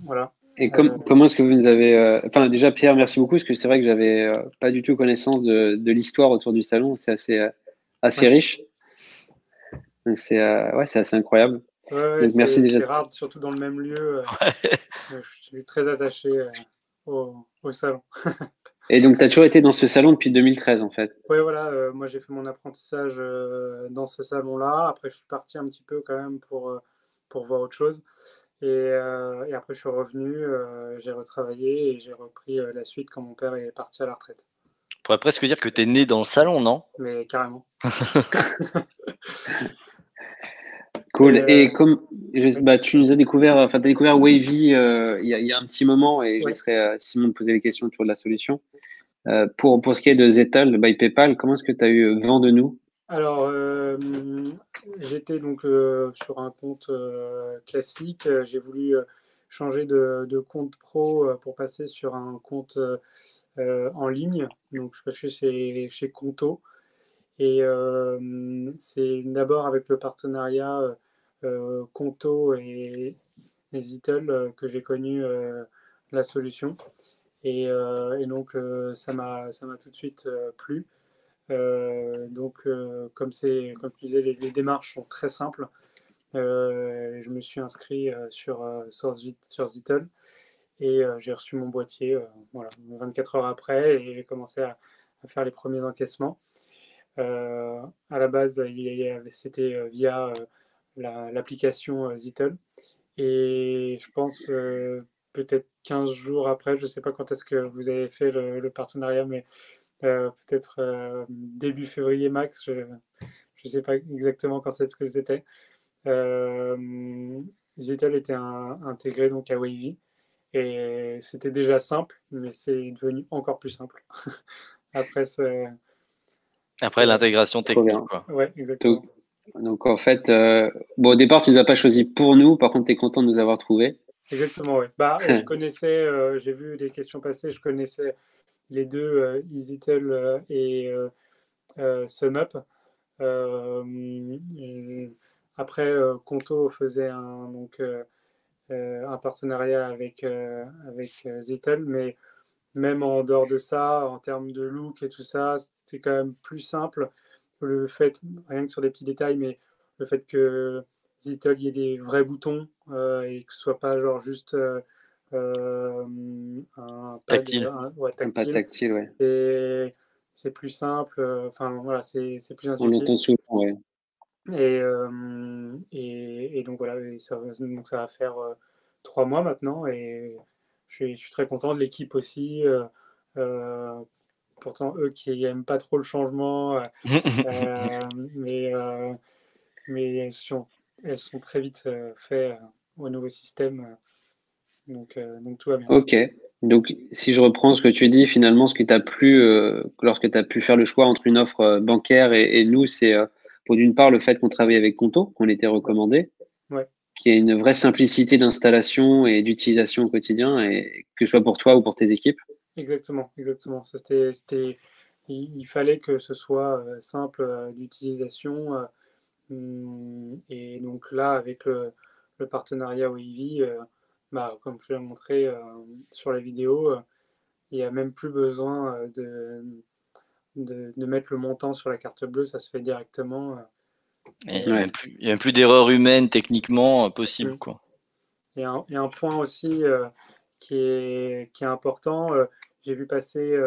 C: Voilà.
B: Et
C: Euh,
B: comment est-ce que vous nous avez. Enfin, déjà, Pierre, merci beaucoup, parce que c'est vrai que j'avais pas du tout connaissance de l'histoire autour du salon. C'est assez
C: ouais.
B: riche. Donc, c'est assez incroyable.
C: Ouais,
B: Donc, merci déjà.
C: c'est rare, surtout dans le même lieu. Je suis très attaché au salon.
B: Et donc, tu as toujours été dans ce salon depuis 2013, en fait.
C: Ouais, voilà, moi j'ai fait mon apprentissage dans ce salon-là. Après, je suis parti un petit peu quand même pour voir autre chose. Et après, je suis revenu, j'ai retravaillé et j'ai repris la suite quand mon père est parti à la retraite.
A: On pourrait presque dire que tu es né dans le salon, non?
C: Mais carrément. Et,
B: Cool. Et comme
C: ouais,
B: bah, tu nous as découvert, enfin, tu as découvert Wavy il y a un petit moment, et je
C: ouais.
B: laisserai Simon te poser les questions autour de la solution. Pour ce qui est de Zettel, by PayPal, comment est-ce que tu as eu vent de nous?
C: Alors, j'étais donc sur un compte classique. J'ai voulu changer de compte pro pour passer sur un compte en ligne. Donc, je passais chez Conto. Et c'est d'abord avec le partenariat Conto et Zettel que j'ai connu la solution. Et donc, ça m'a tout de suite plu. Donc, comme tu disais, les démarches sont très simples. Je me suis inscrit sur Zitel et j'ai reçu mon boîtier voilà, 24 heures après et j'ai commencé à faire les premiers encaissements. À la base, c'était via l'application Zitel. Et je pense peut-être 15 jours après, je ne sais pas quand est-ce que vous avez fait le partenariat, mais peut-être début février max, je ne sais pas exactement quand est-ce que c'était. Zitel était intégré donc à Wavy et c'était déjà simple, mais c'est devenu encore plus simple. Après,
A: Après l'intégration
B: Trop
A: technique,
B: bien.
A: quoi.
C: ouais, exactement.
B: Donc en fait, bon, au départ, tu ne nous as pas choisi pour nous. Par contre, tu es content de nous avoir trouvés.
C: Exactement, ouais. Bah, je connaissais, j'ai vu des questions passer, je connaissais les deux, EasyTel et SumUp. Après, Conto faisait un partenariat avec Zitel, mais même en dehors de ça, en termes de look et tout ça, c'était quand même plus simple. Le fait, rien que sur des petits détails, mais le fait que Zitel, il y ait des vrais boutons et que ce soit pas genre juste un pad
A: Tactile.
C: ouais,
B: Un pas
C: tactile,
B: tactile, ouais.
C: c'est plus simple. Enfin, voilà, c'est plus
B: On
C: intuitif.
B: l'entend souvent, ouais.
C: Et donc voilà, donc ça va faire 3 mois maintenant et je suis très content de l'équipe aussi. Euh, Pourtant, eux qui n'aiment pas trop le changement, mais, mais elles sont très vite faites au nouveau système. Donc tout va bien.
B: Ok. Donc, si je reprends ce que tu dis, finalement, ce qui t'a plu lorsque tu as pu faire le choix entre une offre bancaire et nous, c'est pour d'une part le fait qu'on travaille avec Conto, qu'on était
C: Ouais,
B: recommandé,
C: ouais,
B: qui a une vraie simplicité d'installation et d'utilisation au quotidien, et que ce soit pour toi ou pour tes équipes.
C: exactement, exactement. Ça, il fallait que ce soit simple d'utilisation. Et donc là, avec le partenariat Wavy, bah, comme je l'ai montré sur la vidéo, il n'y a même plus besoin de mettre le montant sur la carte bleue, ça se fait directement.
A: Et il n'y a
B: Ouais.
A: même plus d'erreur humaine techniquement possible,
C: Mm.
A: quoi.
C: Et un point aussi qui est important, j'ai vu passer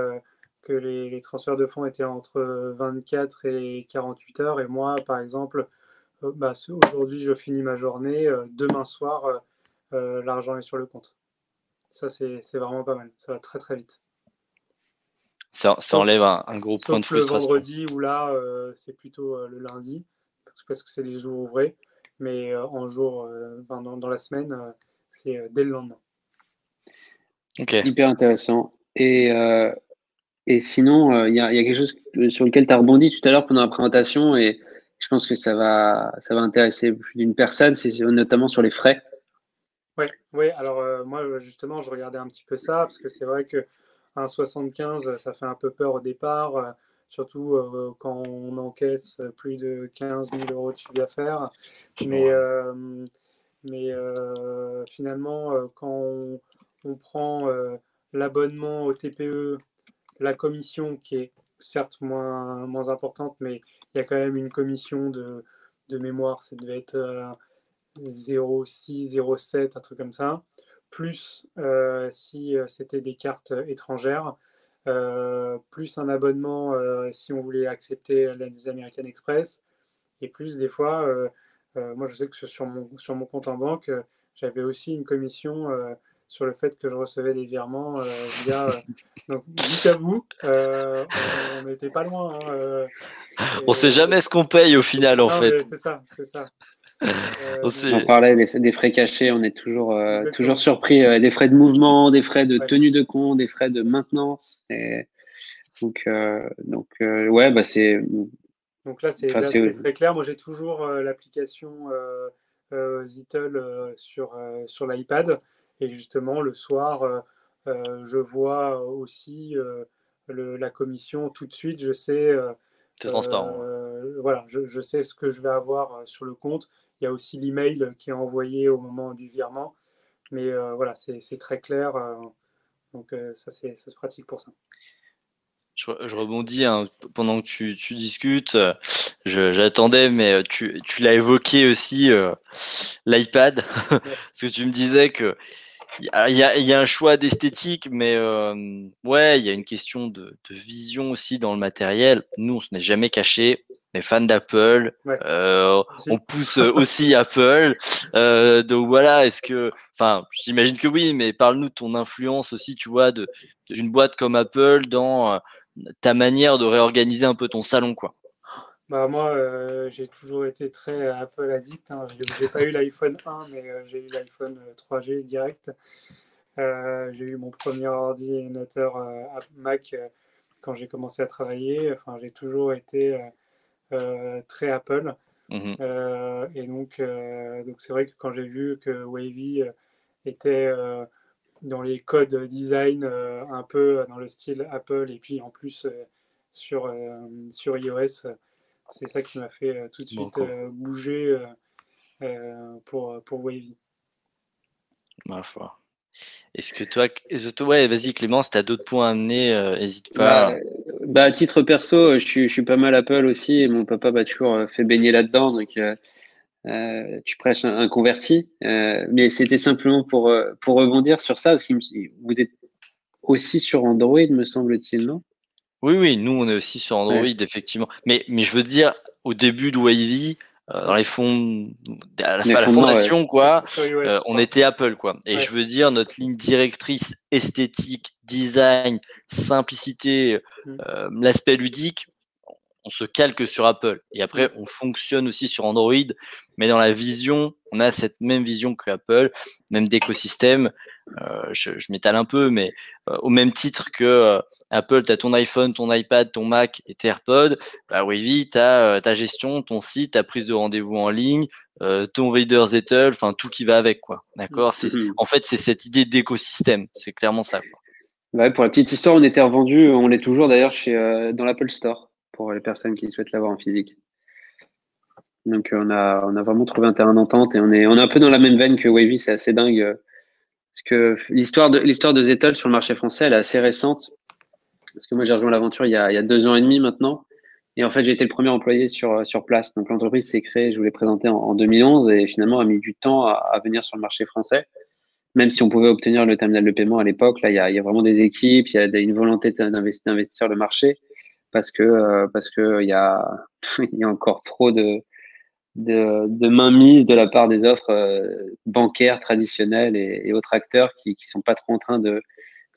C: que les transferts de fonds étaient entre 24 et 48 heures. Et moi, par exemple, bah, aujourd'hui, je finis ma journée. Demain soir, l'argent est sur le compte. Ça, c'est vraiment pas mal. Ça va très très vite.
A: Ça
C: Sauf,
A: enlève un gros point de
C: sauf le
A: frustration.
C: vendredi où là, c'est plutôt le lundi, parce que c'est les jours ouvrés. Mais en jour, enfin, dans la semaine, c'est dès le lendemain.
A: Ok.
B: Hyper intéressant. Et sinon, il y a quelque chose sur lequel tu as rebondi tout à l'heure pendant la présentation, et je pense que ça va intéresser plus d'une personne, c'est notamment sur les frais.
C: Ouais, ouais. Alors moi, justement, je regardais un petit peu ça parce que c'est vrai que un 75, ça fait un peu peur au départ, surtout quand on encaisse plus de 15 000 euros de chiffre d'affaires. Mais,
A: Ouais.
C: finalement, quand on prend l'abonnement au TPE, la commission qui est certes moins importante, mais il y a quand même une commission de mémoire, ça devait être 0,6, 0,7, un truc comme ça. Plus si c'était des cartes étrangères, plus un abonnement si on voulait accepter les American Express, et plus des fois, moi je sais que sur mon compte en banque, j'avais aussi une commission sur le fait que je recevais des virements via. Donc, bout à bout, on n'était pas loin, hein,
A: On sait
C: et-
A: jamais ce qu'on paye au final, en
C: non,
A: fait.
C: mais c'est ça, c'est ça.
A: On
C: Donc,
B: J'en
A: sait...
B: parlais des frais cachés, on est toujours
C: exactement.
B: surpris, des frais de mouvement, des frais de
C: Ouais.
B: tenue de compte, des frais de maintenance. Ouais, bah
C: Donc là, c'est
B: enfin,
C: là, c'est très clair. Moi, j'ai toujours l'application Zitel sur l'iPad. Et justement, le soir, je vois aussi la commission tout de suite. Je sais,
A: C'est transparent.
C: voilà, je sais ce que je vais avoir sur le compte. Il y a aussi l'email qui est envoyé au moment du virement. Mais voilà, c'est très clair. Donc ça, ça se pratique pour ça.
A: Je rebondis hein, pendant que tu discutes. J'attendais, mais tu l'as évoqué aussi, l'iPad, parce que tu me disais que il y a un choix d'esthétique, mais ouais, il y a une question de vision aussi dans le matériel. Nous, on se n'est jamais caché. On est fan d'Apple.
C: Ouais,
A: On
C: aussi.
A: pousse aussi Apple. Donc voilà, enfin, j'imagine que oui, mais parle-nous de ton influence aussi, tu vois, d'une boîte comme Apple dans ta manière de réorganiser un peu ton salon, quoi.
C: Bah, moi, j'ai toujours été très Apple addict, hein. J'ai pas eu l'iPhone 1, mais j'ai eu l'iPhone 3G direct. J'ai eu mon premier ordinateur Mac quand j'ai commencé à travailler. Enfin, j'ai toujours été très Apple.
A: Mhm.
C: Et donc c'est vrai que quand j'ai vu que Wavy était dans les codes design un peu dans le style Apple et puis en plus sur iOS, c'est ça qui m'a fait tout de suite
A: Banco,
C: bouger pour Wavy.
A: ma foi. Ouais, vas-y Clément, si tu as d'autres points à amener, hésite
B: Bah,
A: pas.
B: à titre perso, je suis pas mal Apple aussi et mon papa m'a toujours fait baigner là-dedans, donc tu prêches un converti. Mais c'était simplement pour rebondir sur ça, parce que vous êtes aussi sur Android, me semble-t-il, non?
A: Oui, oui, nous on est aussi sur Android,
B: Ouais,
A: effectivement. Mais je veux dire, au début de Wavy, dans les fonds,
B: les
A: à la
B: fondements, ouais.
A: fondation,
C: C'était
A: quoi,
C: sur iOS, je
A: on
C: crois.
A: était Apple, quoi. Et
C: Ouais.
A: je veux dire, notre ligne directrice esthétique, design, simplicité,
C: Mm.
A: l'aspect ludique, on se calque sur Apple. Et
C: Mm.
A: après, on fonctionne aussi sur Android, mais dans la vision, on a cette même vision que Apple, même d'écosystème. Je m'étale un peu, mais au même titre que Apple, tu as ton iPhone, ton iPad, ton Mac et tes AirPods, bah oui, tu as ta gestion, ton site, ta prise de rendez-vous en ligne, ton Reader Zettel, enfin tout qui va avec, quoi.
C: Mm.
A: D'accord. En fait, c'est cette idée d'écosystème, c'est clairement ça, quoi.
B: Ouais, pour la petite histoire, on était revendu, on l'est toujours d'ailleurs dans l'Apple Store pour les personnes qui souhaitent l'avoir en physique. Donc on a vraiment trouvé un terrain d'entente et on est un peu dans la même veine que Wavy, c'est assez dingue. Parce que l'histoire de Zettel sur le marché français, elle est assez récente. Parce que moi, j'ai rejoint l'aventure il y a 2 ans et demi maintenant. Et en fait, j'ai été le premier employé sur place. Donc l'entreprise s'est créée, je vous l'ai présenté en 2011 et finalement a mis du temps à venir sur le marché français. Même si on pouvait obtenir le terminal de paiement à l'époque, là, il y a vraiment des équipes, il y a une volonté d'investir le marché parce que il y a encore trop de mainmise de la part des offres bancaires traditionnelles et autres acteurs qui sont pas trop en train de,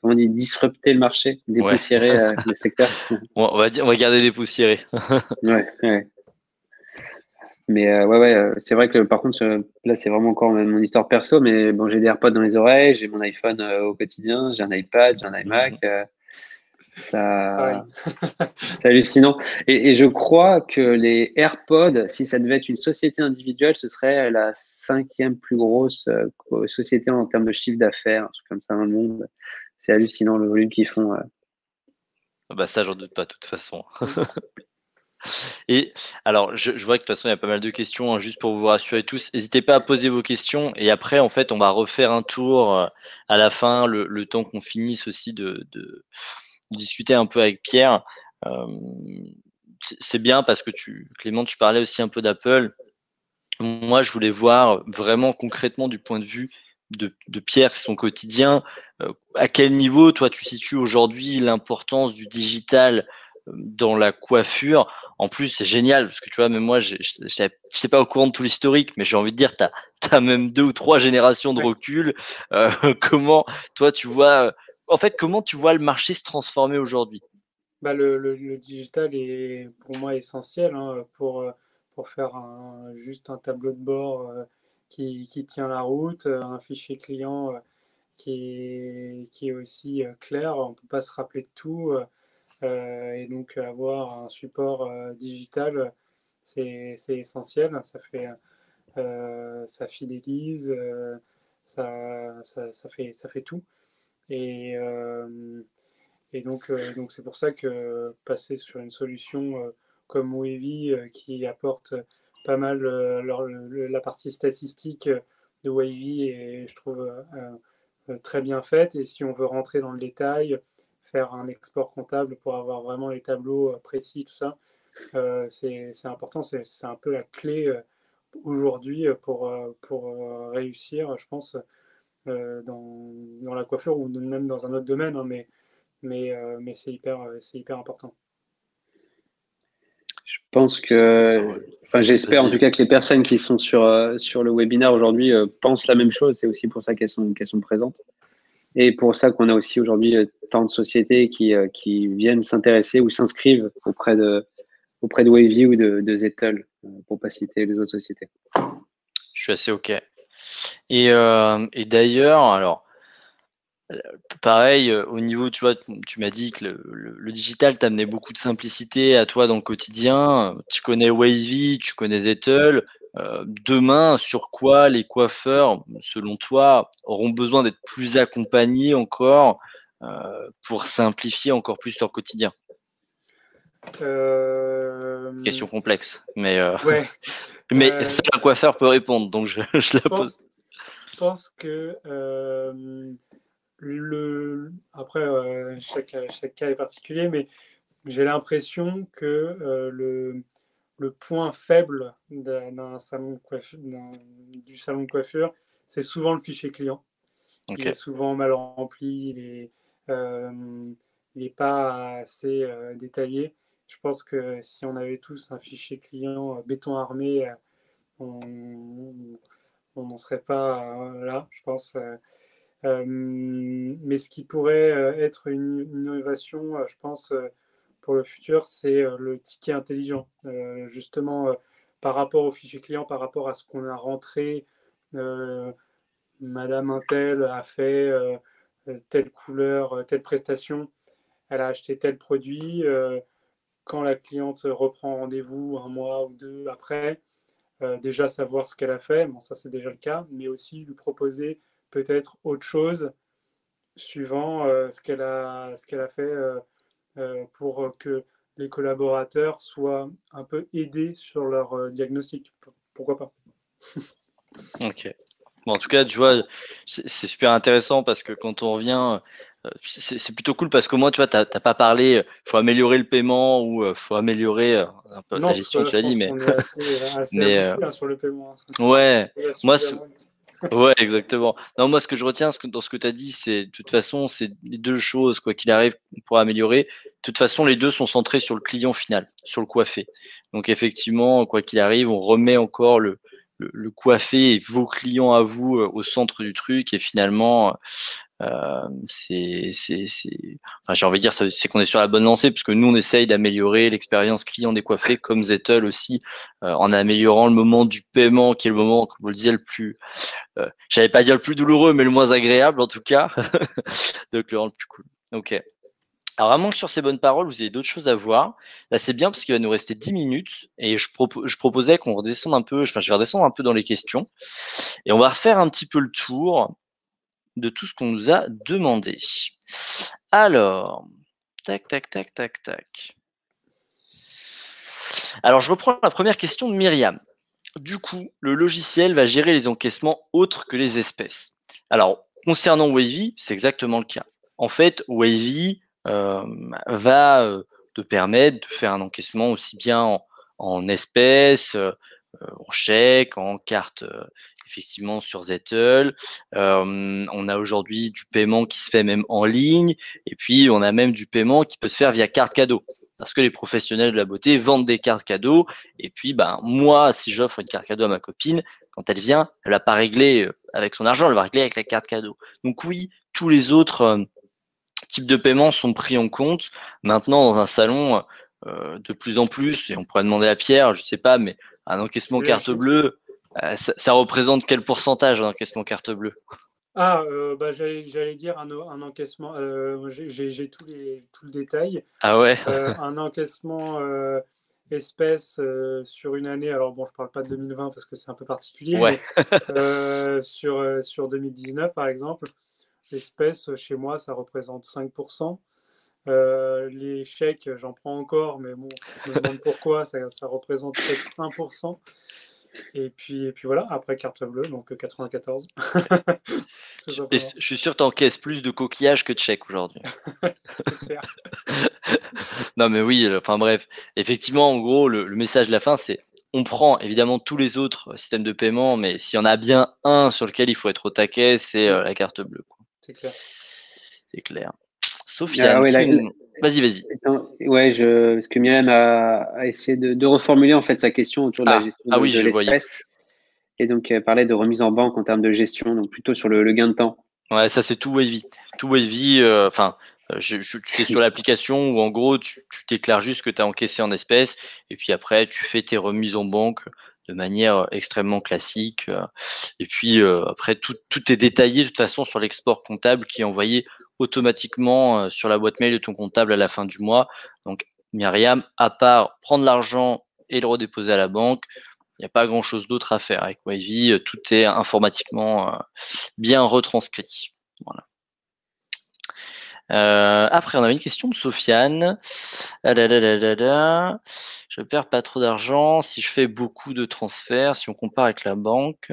B: comment on dit, disrupter le marché,
A: Ouais.
B: dépoussiérer le secteur.
A: Bon, on va garder les poussiérés.
B: Ouais, ouais. Mais ouais, c'est vrai que par contre, là, c'est vraiment encore mon histoire perso. Mais bon, j'ai des AirPods dans les oreilles, j'ai mon iPhone au quotidien, j'ai un iPad, j'ai un iMac.
A: Mhm.
B: Ça,
C: Pareil.
B: c'est hallucinant. Et je crois que les AirPods, si ça devait être une société individuelle, ce serait la cinquième plus grosse société en termes de chiffre d'affaires, un truc comme ça dans le monde. C'est hallucinant le volume qu'ils font.
A: Ah bah ça, j'en doute pas, de toute façon.
C: Mm.
A: Et alors, je vois que de toute façon, il y a pas mal de questions, hein, juste pour vous rassurer tous. N'hésitez pas à poser vos questions et après, en fait, on va refaire un tour à la fin, le temps qu'on finisse aussi de discuter un peu avec Pierre. Euh, c'est bien parce que Clément, tu parlais aussi un peu d'Apple. Moi, je voulais voir vraiment concrètement du point de vue de Pierre, son quotidien. À quel niveau, toi, tu situes aujourd'hui l'importance du digital dans la coiffure? En plus, c'est génial parce que tu vois, même moi, je n'étais pas au courant de tout l'historique, mais j'ai envie de dire, tu as même 2 ou 3 générations de
C: Ouais.
A: recul. Comment, toi, tu vois, en fait, comment tu vois le marché se transformer aujourd'hui?
C: Bah, le digital est pour moi essentiel, hein, pour faire juste un tableau de bord qui tient la route, un fichier client qui est aussi clair. On ne peut pas se rappeler de tout. Et donc avoir un support digital, c'est essentiel. Ça fidélise, ça fait tout. Et, euh, et donc c'est pour ça que passer sur une solution comme Wavy qui apporte pas mal la partie statistique de Wavy est, je trouve, très bien faite. Et si on veut rentrer dans le détail, faire un export comptable pour avoir vraiment les tableaux précis, tout ça, C'est important, c'est un peu la clé aujourd'hui pour réussir, je pense, dans la coiffure ou même dans un autre domaine, hein, mais c'est hyper important.
B: Je pense j'espère en tout cas que les personnes qui sont sur le webinaire aujourd'hui pensent la même chose. C'est aussi pour ça qu'elles sont présentes. Et pour ça qu'on a aussi aujourd'hui tant de sociétés qui viennent s'intéresser ou s'inscrivent auprès de Wavy ou de Zettel, pour pas citer les autres sociétés.
A: Je suis assez OK. Et d'ailleurs, alors, pareil, au niveau, tu vois, tu m'as dit que le digital t'amenait beaucoup de simplicité à toi dans le quotidien. Tu connais Wavy, tu connais Zettel. Demain, sur quoi les coiffeurs, selon toi, auront besoin d'être plus accompagnés encore pour simplifier encore plus leur quotidien? Question complexe, mais
C: Ouais.
A: mais seul un coiffeur peut répondre, donc je la pose.
C: Je pense que après, chaque cas est particulier, mais j'ai l'impression que le point faible d'un salon de coiffure, du salon de coiffure, c'est souvent le fichier client.
A: Ok.
C: Il est souvent mal rempli, il est pas assez détaillé. Je pense que si on avait tous un fichier client béton armé, on n'en serait pas là, je pense. Mais ce qui pourrait être une innovation, je pense, pour le futur, c'est le ticket intelligent. Justement, par rapport au fichier client, par rapport à ce qu'on a rentré, Madame Intel a fait telle couleur, telle prestation, elle a acheté tel produit. Quand la cliente reprend rendez-vous un mois ou deux après, déjà savoir ce qu'elle a fait, bon ça c'est déjà le cas, mais aussi lui proposer peut-être autre chose suivant ce qu'elle a fait pour que les collaborateurs soient un peu aidés sur leur diagnostic. Pourquoi pas?
A: Ok. Bon, en tout cas, tu vois, c'est super intéressant parce que quand on revient, c'est plutôt cool parce qu'au moins, tu vois, t'as pas parlé, faut améliorer le paiement ou faut améliorer un peu la
C: Non, parce que
A: gestion,
C: là,
A: tu
C: je
A: as dit,
C: pense
A: mais,
C: qu'on est assez
A: mais
C: abouti là, sur le paiement, hein.
A: ouais,
C: Ça va
A: moi,
C: suffisamment vite.
A: ouais, exactement. Non, moi, ce que je retiens dans ce que tu as dit, c'est de toute façon, c'est les deux choses, quoi qu'il arrive, pour améliorer. De toute façon, les deux sont centrés sur le client final, sur le coiffé. Donc, effectivement, quoi qu'il arrive, on remet encore le coiffé et vos clients à vous au centre du truc. Et finalement, enfin, j'ai envie de dire, c'est qu'on est sur la bonne lancée, puisque nous, on essaye d'améliorer l'expérience client des coiffés, comme Zettel aussi, en améliorant le moment du paiement, qui est le moment, comme on le disait, le plus j'allais pas dire le plus douloureux, mais le moins agréable en tout cas. Donc le rendre plus cool. Ok. Alors, à moins que sur ces bonnes paroles, vous ayez d'autres choses à voir. Là, c'est bien parce qu'il va nous rester 10 minutes et je proposais qu'on redescende un peu, enfin, je vais redescendre un peu dans les questions et on va refaire un petit peu le tour de tout ce qu'on nous a demandé. Alors, tac, tac, tac, tac, tac. Alors, je reprends la première question de Myriam. Du coup, le logiciel va gérer les encaissements autres que les espèces. Alors, concernant Wavy, c'est exactement le cas. En fait, Wavy va te permettre de faire un encaissement aussi bien en espèces, en chèque, en carte, effectivement sur Zettel. On a aujourd'hui du paiement qui se fait même en ligne, et puis on a même du paiement qui peut se faire via carte cadeau. Parce que les professionnels de la beauté vendent des cartes cadeaux, et puis ben, moi, si j'offre une carte cadeau à ma copine, quand elle vient, elle va pas régler avec son argent, elle va régler avec la carte cadeau. Donc oui, tous les autres types de paiements sont pris en compte. Maintenant, dans un salon, de plus en plus, et on pourrait demander à Pierre, je sais pas, mais un encaissement
C: J'ai un
A: carte
C: chiffre.
A: bleue, ça représente quel pourcentage un encaissement carte bleue?
C: Ah, bah, j'allais dire un encaissement. J'ai tout le détail.
A: Ah ouais?
C: Un encaissement espèce sur une année. Alors bon, je parle pas de 2020 parce que c'est un peu particulier,
A: Ouais.
C: mais sur 2019 par exemple, espèce chez moi ça représente 5%. Les chèques, j'en prends encore, mais bon, je me demande pourquoi, ça représente peut-être 1%. Et puis voilà, après carte bleue, donc 94. Tout
A: Et
C: simplement.
A: je suis sûr que tu encaisses plus de coquillages que de chèques aujourd'hui.
C: C'est clair.
A: Non, mais oui, enfin bref, effectivement, en gros, le message de la fin, c'est on prend évidemment tous les autres systèmes de paiement, mais s'il y en a bien un sur lequel il faut être au taquet, c'est la carte bleue, quoi.
C: C'est clair.
A: C'est clair.
B: Ah
A: Sofiane,
B: ouais,
A: vas-y, vas-y.
B: attends, ouais, parce que Myriam a essayé de reformuler en fait sa question autour de la gestion
A: Ah oui,
B: de
A: je voyais.
B: l'espèce. Et donc, elle parlait de remise en banque en termes de gestion, donc plutôt sur le gain de temps.
A: Ouais, ça c'est tout Wavy. Tout Wavy, c'est sur l'application où en gros tu déclares juste ce que tu as encaissé en espèces et puis après tu fais tes remises en banque de manière extrêmement classique. Et puis après tout est détaillé de toute façon sur l'export comptable qui est envoyé automatiquement sur la boîte mail de ton comptable à la fin du mois. Donc Myriam, à part prendre l'argent et le redéposer à la banque, il n'y a pas grand-chose d'autre à faire. Avec Wavy, tout est informatiquement bien retranscrit. Voilà. Après, on avait une question de Sofiane. Je perds pas trop d'argent si je fais beaucoup de transferts, si on compare avec la banque.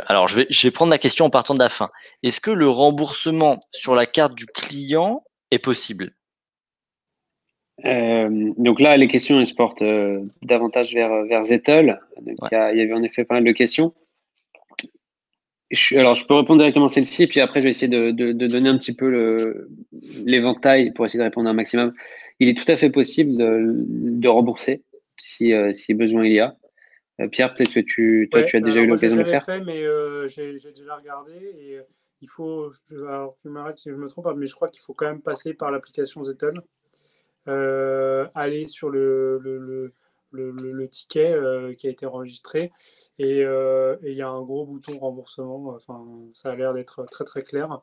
A: Alors je vais prendre la question en partant de la fin. Est-ce que le remboursement sur la carte du client est possible?
B: Donc là, les questions, elles se portent davantage vers Zettel. Donc,
A: Ouais.
B: il y avait en effet pas mal de questions. Alors, je peux répondre directement à celle-ci, et puis après, je vais essayer de donner un petit peu l'éventail pour essayer de répondre à un maximum. Il est tout à fait possible de rembourser si besoin il y a. Pierre, peut-être que toi,
C: Ouais,
B: tu as déjà eu
C: alors moi, je l'ai
B: l'occasion de le
C: jamais
B: faire.
C: fait, mais j'ai déjà regardé. Et il faut, alors tu m'arrêtes si je me trompe, mais je crois qu'il faut quand même passer par l'application Zettel. Aller sur le ticket qui a été enregistré et il y a un gros bouton remboursement. Enfin, ça a l'air d'être très très clair.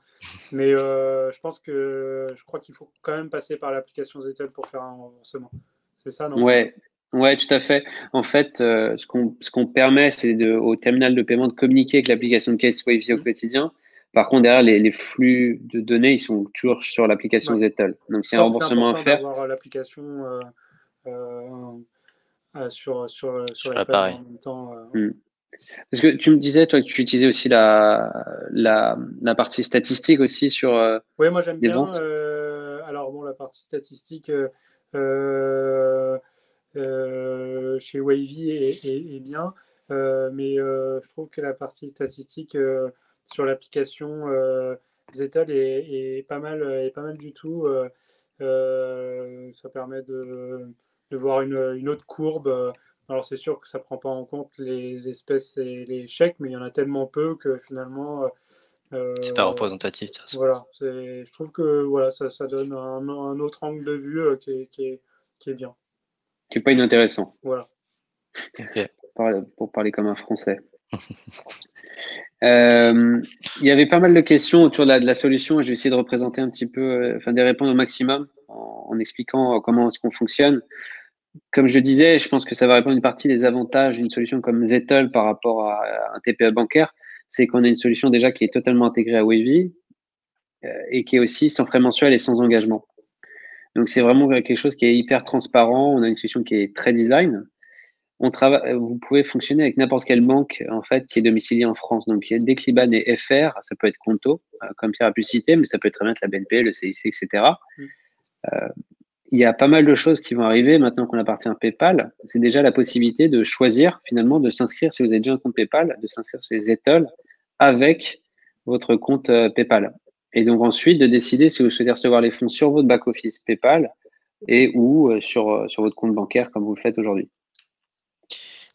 C: Mais je crois qu'il faut quand même passer par l'application Zettel pour faire un remboursement. C'est ça, non?
B: Ouais, ouais, tout à fait. En fait, ce qu'on permet, c'est au terminal de paiement de communiquer avec l'application de caisse Wavy au quotidien. Par contre, derrière, les flux de données, ils sont toujours sur l'application
C: Ouais.
B: Zettel. Donc,
C: Je
B: c'est un
C: pense que c'est
B: remboursement à
C: important
B: faire.
C: d'avoir l'application sur
A: Sur
C: l'iPhone
A: l'appareil.
C: en même temps. Ouais.
B: Hmm. Parce que tu me disais, toi, que tu utilisais aussi la partie statistique aussi sur
C: Ouais, moi j'aime
B: des
C: bien.
B: ventes.
C: Alors bon, la partie statistique euh, chez Wavy est bien, mais je trouve que la partie statistique sur l'application Zettel est pas mal du tout. Ça permet de voir une autre courbe. Alors c'est sûr que ça prend pas en compte les espèces et les chèques, mais il y en a tellement peu que finalement
A: C'est pas
C: euh,
A: représentatif de toute façon.
C: voilà, je trouve que voilà, ça donne un autre angle de vue qui est bien.
B: Qui n'est pas inintéressant,
C: Voilà.
A: Ok.
B: pour parler comme un Français. Il y avait pas mal de questions autour de la solution et je vais essayer de représenter un petit peu, de répondre au maximum en expliquant comment est-ce qu'on fonctionne. Comme je le disais, je pense que ça va répondre une partie des avantages d'une solution comme Zettel par rapport à un TPE bancaire. C'est qu'on a une solution déjà qui est totalement intégrée à Wavy et qui est aussi sans frais mensuels et sans engagement. Donc, c'est vraiment quelque chose qui est hyper transparent. On a une solution qui est très design. Vous pouvez fonctionner avec n'importe quelle banque en fait qui est domiciliée en France. Donc, il y a Decliban et FR, ça peut être Conto, comme Pierre a pu citer, mais ça peut être très bien être la BNP, le CIC, etc. Il y a pas mal de choses qui vont arriver maintenant qu'on appartient à PayPal. C'est déjà la possibilité de choisir finalement de s'inscrire, si vous avez déjà un compte PayPal, de s'inscrire sur les Zettel avec votre compte PayPal. Et donc ensuite de décider si vous souhaitez recevoir les fonds sur votre back-office PayPal et ou sur votre compte bancaire comme vous le faites aujourd'hui.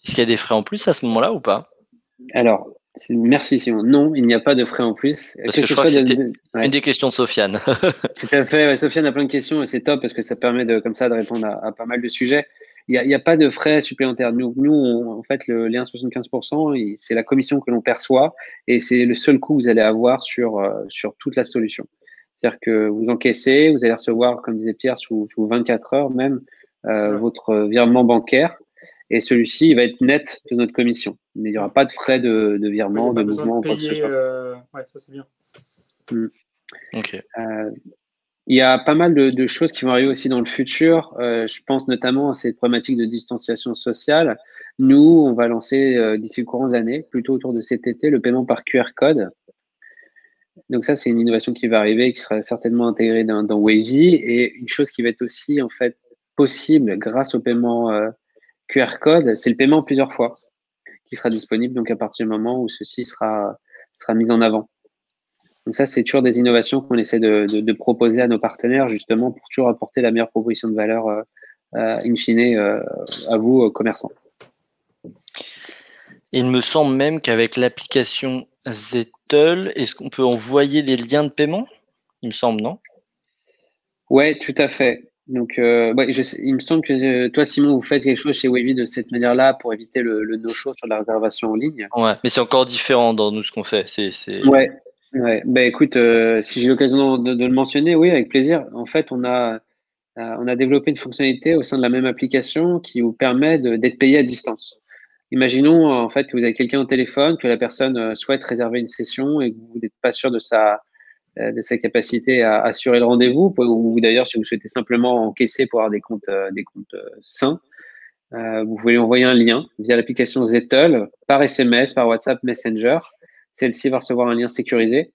A: Est-ce qu'il y a des frais en plus à ce moment-là ou pas?
B: Alors, merci Simon. Non, il n'y a pas de frais en plus.
A: Parce
B: Que
A: que je
B: ce
A: crois que
B: soit
A: c'était
B: ouais.
A: une des questions de Sofiane.
B: Tout à fait. Ouais, Sofiane a plein de questions et c'est top parce que ça permet comme ça de répondre à pas mal de sujets. Il y a pas de frais supplémentaires. En fait, les 1,75%, c'est la commission que l'on perçoit et c'est le seul coût que vous allez avoir sur toute la solution. C'est-à-dire que vous encaissez, vous allez recevoir, comme disait Pierre, sous 24 heures même,
C: Ouais.
B: votre virement bancaire et celui-ci va être net de notre commission. Mais il n'y aura pas de frais de
C: Il n'y a
B: virement, de
C: pas besoin de
B: mouvement ou quoi que ce
C: payer.
B: soit.
C: Ouais, ça c'est bien.
A: Ok.
B: Il y a pas mal de choses qui vont arriver aussi dans le futur. Je pense notamment à cette problématique de distanciation sociale. Nous, on va lancer d'ici le courant de l'année, plutôt autour de cet été, le paiement par QR code. Donc ça, c'est une innovation qui va arriver, qui sera certainement intégrée dans Wavy. Et une chose qui va être aussi en fait possible grâce au paiement QR code, c'est le paiement plusieurs fois, qui sera disponible donc à partir du moment où ceci sera mis en avant. Donc ça, c'est toujours des innovations qu'on essaie de proposer à nos partenaires, justement, pour toujours apporter la meilleure proposition de valeur in fine à vous, commerçants.
A: Il me semble même qu'avec l'application Zettle, est-ce qu'on peut envoyer des liens de paiement? Il me semble, non?
B: Ouais, tout à fait. Donc, ouais, il me semble que toi, Simon, vous faites quelque chose chez Wavy de cette manière-là pour éviter le no-show sur la réservation en ligne.
A: Ouais, mais c'est encore différent dans nous ce qu'on fait.
B: Ouais, ouais. Ben écoute, si j'ai l'occasion de le mentionner, oui, avec plaisir. En fait, on a développé une fonctionnalité au sein de la même application qui vous permet d'être payé à distance. Imaginons en fait que vous avez quelqu'un au téléphone, que la personne souhaite réserver une session et que vous n'êtes pas sûr de sa capacité à assurer le rendez-vous, ou d'ailleurs si vous souhaitez simplement encaisser pour avoir des comptes sains, vous pouvez lui envoyer un lien via l'application Zettle par SMS, par WhatsApp Messenger. Celle-ci va recevoir un lien sécurisé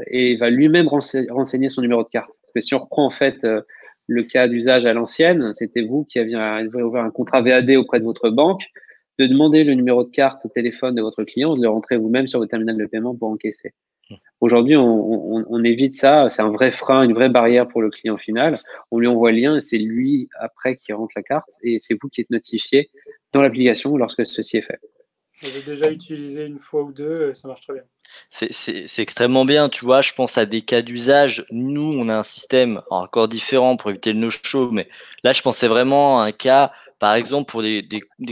B: et va lui-même renseigner son numéro de carte. Parce que si on reprend en fait le cas d'usage à l'ancienne, c'était vous qui aviez ouvert un contrat VAD auprès de votre banque, de demander le numéro de carte au téléphone de votre client, de le rentrer vous-même sur votre terminal de paiement pour encaisser. Aujourd'hui, on évite ça. C'est un vrai frein, une vraie barrière pour le client final. On lui envoie le lien et c'est lui après qui rentre la carte et c'est vous qui êtes notifié dans l'application lorsque ceci est fait.
C: J'ai déjà utilisé une fois ou deux, ça marche très bien.
A: C'est extrêmement bien, tu vois. Je pense à des cas d'usage. Nous, on a un système encore différent pour éviter le no-show, mais là, je pensais vraiment à un cas, par exemple, pour des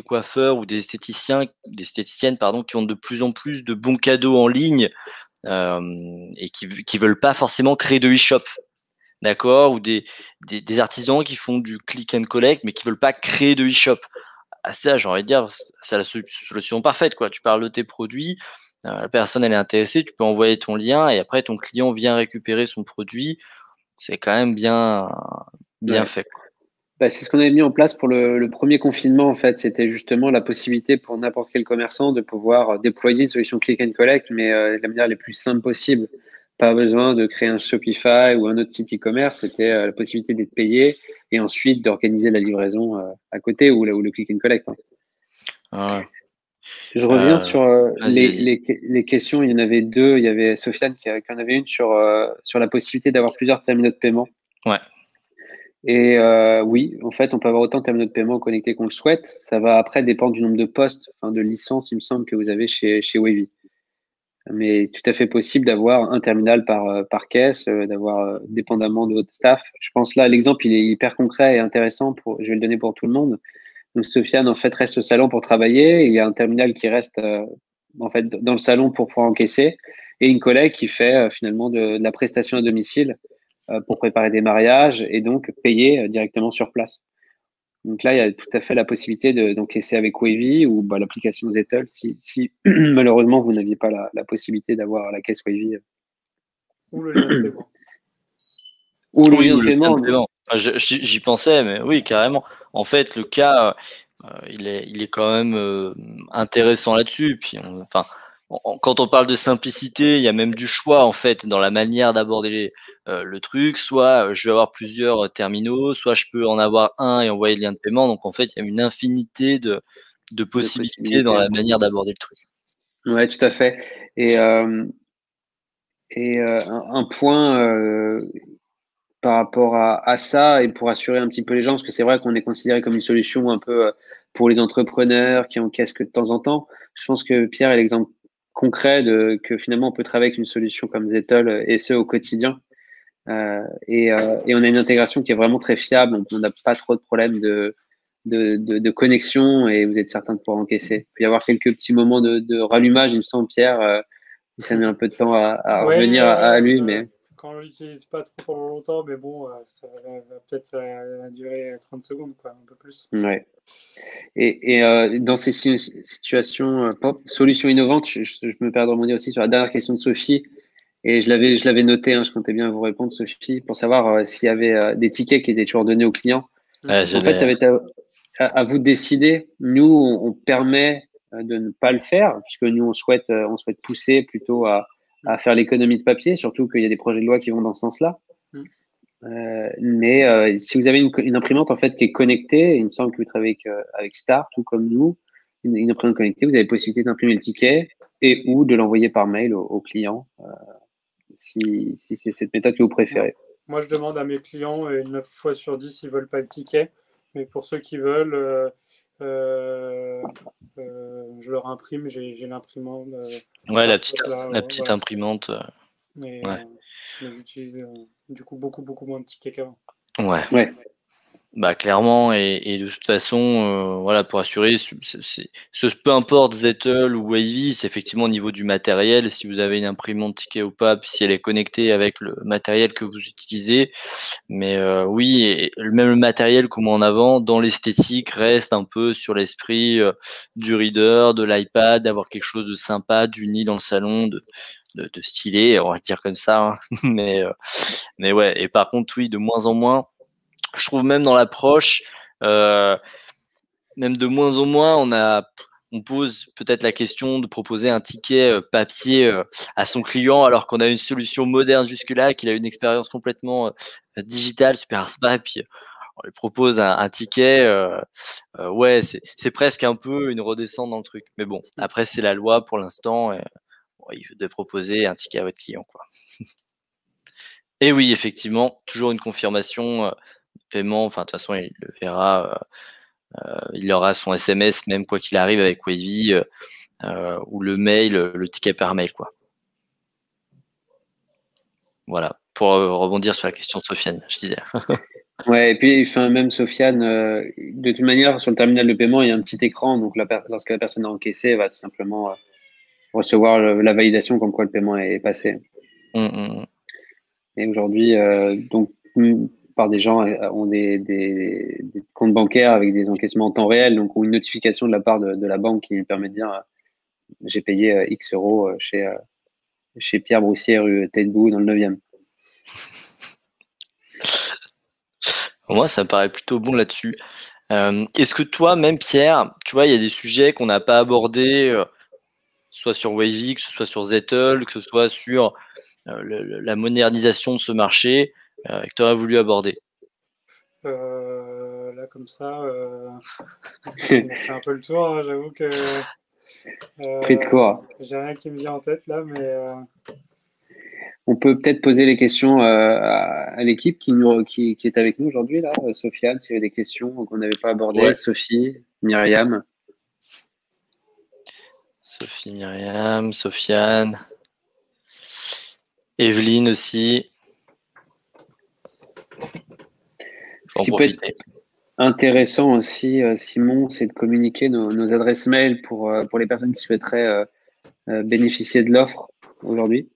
A: coiffeurs ou des esthéticiennes, pardon, qui ont de plus en plus de bons cadeaux en ligne et qui veulent pas forcément créer de e-shop. D'accord, ou des artisans qui font du click and collect, mais qui veulent pas créer de e-shop. À ça, j'ai envie de dire, c'est la solution parfaite, quoi. Tu parles de tes produits, la personne elle est intéressée, tu peux envoyer ton lien et après ton client vient récupérer son produit. C'est quand même bien
B: Ouais.
A: fait.
B: Bah, c'est ce qu'on avait mis en place pour le premier confinement, en fait. C'était justement la possibilité pour n'importe quel commerçant de pouvoir déployer une solution click and collect, mais de la manière la plus simple possible. Pas besoin de créer un Shopify ou un autre site e-commerce. C'était la possibilité d'être payé et ensuite d'organiser la livraison à côté ou le click and collect. Hein.
A: Ouais.
B: Je reviens sur
A: vas-y.
B: les questions. Il y en avait deux. Il y avait Sofiane qui en avait une sur la possibilité d'avoir plusieurs terminaux de paiement.
A: Ouais.
B: Et oui, en fait, on peut avoir autant de terminaux de paiement connectés qu'on le souhaite. Ça va après dépendre du nombre de postes, enfin de licences, il me semble, que vous avez chez Wavy. Mais tout à fait possible d'avoir un terminal par caisse, d'avoir dépendamment de votre staff. Je pense là, l'exemple, il est hyper concret et intéressant. Je vais le donner pour tout le monde. Donc, Sofiane, en fait, reste au salon pour travailler. Il y a un terminal qui reste en fait dans le salon pour pouvoir encaisser. Et une collègue qui fait finalement de la prestation à domicile pour préparer des mariages et donc payer directement sur place. Donc là, il y a tout à fait la possibilité d'encaisser avec Wavy ou l'application Zettle si malheureusement vous n'aviez pas la possibilité d'avoir la caisse Wavy.
C: Ou le lien de paiement.
B: Ou le
A: Oui,
B: lien
A: ou
B: de
A: le lien
B: paiement.
A: de paiement. J'y pensais, mais oui, carrément. En fait, le cas, il est quand même intéressant là-dessus. Puis, quand on parle de simplicité, il y a même du choix en fait dans la manière d'aborder le truc. Soit je vais avoir plusieurs terminaux, soit je peux en avoir un et envoyer le lien de paiement. Donc en fait, il y a une infinité de possibilités dans la manière d'aborder le truc.
B: Ouais, tout à fait. Et un point par rapport à ça et pour assurer un petit peu les gens, parce que c'est vrai qu'on est considéré comme une solution un peu pour les entrepreneurs qui encaissent que de temps en temps. Je pense que Pierre est l'exemple concret que finalement on peut travailler avec une solution comme Zettle et ce au quotidien. Et on a une intégration qui est vraiment très fiable. On n'a pas trop de problèmes de connexion et vous êtes certain de pouvoir encaisser. Il peut y avoir quelques petits moments de rallumage, il me semble, Pierre. Ça met un peu de temps à
C: Ouais,
B: revenir à lui, mais
C: quand on l'utilise pas trop pendant longtemps, mais bon, ça va peut-être durer 30 secondes, quoi, un peu plus.
B: ouais. Et dans ces situations, solutions innovantes, je me perds de rebondir aussi sur la dernière question de Sophie. Et je l'avais noté, hein, je comptais bien vous répondre, Sophie, pour savoir s'il y avait des tickets qui étaient toujours donnés aux clients.
A: Ouais,
B: En fait, ça va être à vous de décider. Nous, on permet de ne pas le faire, puisque nous, on souhaite pousser plutôt à faire l'économie de papier, surtout qu'il y a des projets de loi qui vont dans ce sens-là. Mais si vous avez une imprimante en fait qui est connectée, il me semble que vous travaillez avec Star, tout comme nous, une imprimante connectée, vous avez la possibilité d'imprimer le ticket et ou de l'envoyer par mail au client, si c'est cette méthode que vous préférez.
C: Moi, je demande à mes clients, 9 fois sur 10, ils veulent pas le ticket. Mais pour ceux qui veulent, je leur imprime, j'ai l'imprimante.
A: Ouais, la petite imprimante.
C: Mais j'utilise du coup beaucoup moins de tickets qu'avant.
A: Ouais. Bah clairement, et de toute façon, voilà, pour assurer, peu importe Zettel ou Wavy, c'est effectivement au niveau du matériel, si vous avez une imprimante ticket ou pas, puis si elle est connectée avec le matériel que vous utilisez. Mais oui, et même le matériel qu'on met en avant, dans l'esthétique, reste un peu sur l'esprit du reader, de l'iPad, d'avoir quelque chose de sympa, d'uni dans le salon, de stylé, on va le dire comme ça. Hein. Mais ouais, et par contre, oui, de moins en moins, je trouve même dans l'approche, même de moins en moins, on pose peut-être la question de proposer un ticket papier à son client, alors qu'on a une solution moderne jusque-là, qu'il a une expérience complètement digitale, super sympa, et puis on lui propose un ticket. Ouais, c'est presque un peu une redescente dans le truc. Mais bon, après, c'est la loi pour l'instant. Il faut de proposer un ticket à votre client, quoi. Et oui, effectivement, toujours une confirmation de paiement. Enfin, de toute façon, il le verra. Il aura son SMS, même quoi qu'il arrive avec Wavy, ou le mail, le ticket par mail, quoi. Voilà, pour rebondir sur la question de Sofiane, je disais.
B: Ouais, et puis même Sofiane, de toute manière, sur le terminal de paiement, il y a un petit écran, donc lorsque la personne a encaissé, elle va tout simplement recevoir la validation comme quoi le paiement est passé. Et aujourd'hui, donc, par des gens ont des comptes bancaires avec des encaissements en temps réel, donc ont une notification de la part de la banque qui lui permet de dire j'ai payé X euros chez Pierre Broussier, rue Taitbout, dans le 9e.
A: Moi, ça me paraît plutôt bon là-dessus. Est-ce que toi, même Pierre, tu vois, il y a des sujets qu'on n'a pas abordés, soit sur Wavy, que ce soit sur Zettel, que ce soit sur la modernisation de ce marché, que tu aurais voulu aborder?
C: Là, comme ça, on a fait un peu le tour. Hein, j'avoue que
B: Pris de court.
C: j'ai rien qui me vient en tête là, mais
B: on peut peut-être poser les questions à l'équipe qui est avec nous aujourd'hui, là. Sofiane, s'il y avait des questions qu'on n'avait pas abordées. Ouais. Sophie, Myriam.
A: Sophie, Myriam, Sofiane. Evelyne aussi.
B: Ce qui peut être intéressant aussi, Simon, c'est de communiquer nos adresses mail pour les personnes qui souhaiteraient bénéficier de l'offre aujourd'hui.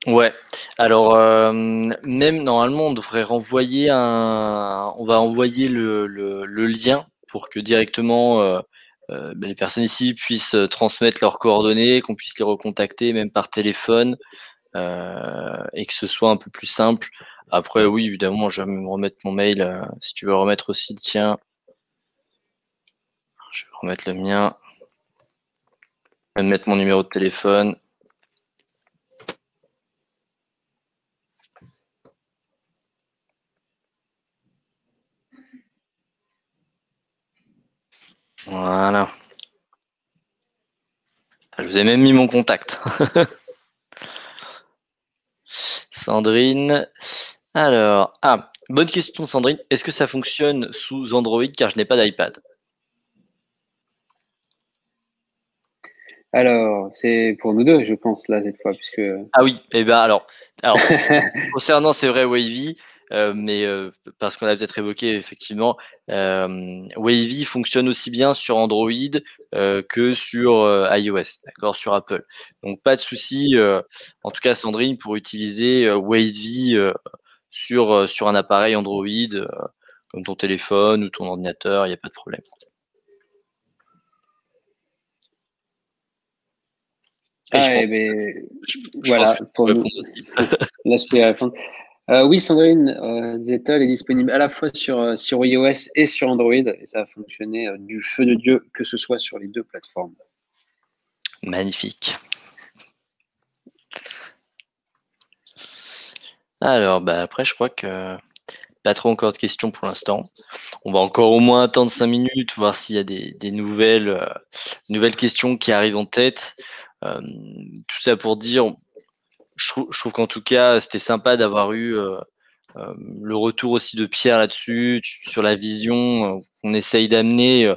A: Ouais. Alors même normalement, on devrait renvoyer on va envoyer le lien pour que directement les personnes ici puissent transmettre leurs coordonnées, qu'on puisse les recontacter même par téléphone, et que ce soit un peu plus simple. Après, oui, évidemment, je vais me remettre mon mail. Si tu veux remettre aussi le tien, je vais remettre le mien. Je vais mettre mon numéro de téléphone. Voilà. Je vous ai même mis mon contact. Sandrine. Alors, bonne question Sandrine. Est-ce que ça fonctionne sous Android car je n'ai pas d'iPad?
B: Alors, c'est pour nous deux, je pense, là, cette fois, puisque...
A: Ah oui, et ben alors concernant, c'est vrai, Wavy, mais parce qu'on a peut-être évoqué, effectivement, Wavy fonctionne aussi bien sur Android que sur iOS, d'accord, sur Apple. Donc, pas de souci, en tout cas, Sandrine, pour utiliser Wavy sur un appareil Android, comme ton téléphone ou ton ordinateur, il n'y a pas de problème.
B: Voilà, pour nous. Là, je peux répondre. Oui, Sandrine, Zettel est disponible à la fois sur iOS et sur Android, et ça a fonctionné du feu de Dieu, que ce soit sur les deux plateformes.
A: Magnifique. Alors, après, je crois que pas trop encore de questions pour l'instant. On va encore au moins attendre 5 minutes, voir s'il y a des nouvelles questions qui arrivent en tête. Tout ça pour dire, je trouve qu'en tout cas, c'était sympa d'avoir eu le retour aussi de Pierre là-dessus, sur la vision qu'on essaye d'amener,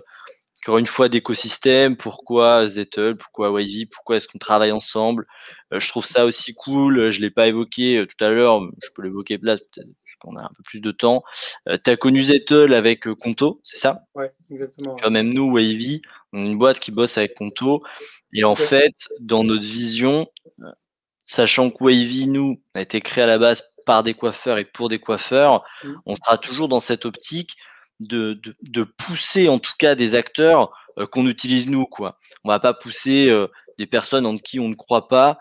A: encore une fois, d'écosystème. Pourquoi Zettel, pourquoi Wavy, pourquoi est-ce qu'on travaille ensemble. Je trouve ça aussi cool. Je ne l'ai pas évoqué tout à l'heure, je peux l'évoquer là, peut-être parce qu'on a un peu plus de temps. Tu as connu Zettel avec Conto, c'est ça?
C: Ouais, exactement.
A: Tu vois, même nous, Wavy, on est une boîte qui bosse avec Conto. Et en fait, dans notre vision, sachant que Wavy, nous, a été créé à la base par des coiffeurs et pour des coiffeurs, on sera toujours dans cette optique de pousser en tout cas des acteurs qu'on utilise nous, quoi. On va pas pousser des personnes en qui on ne croit pas.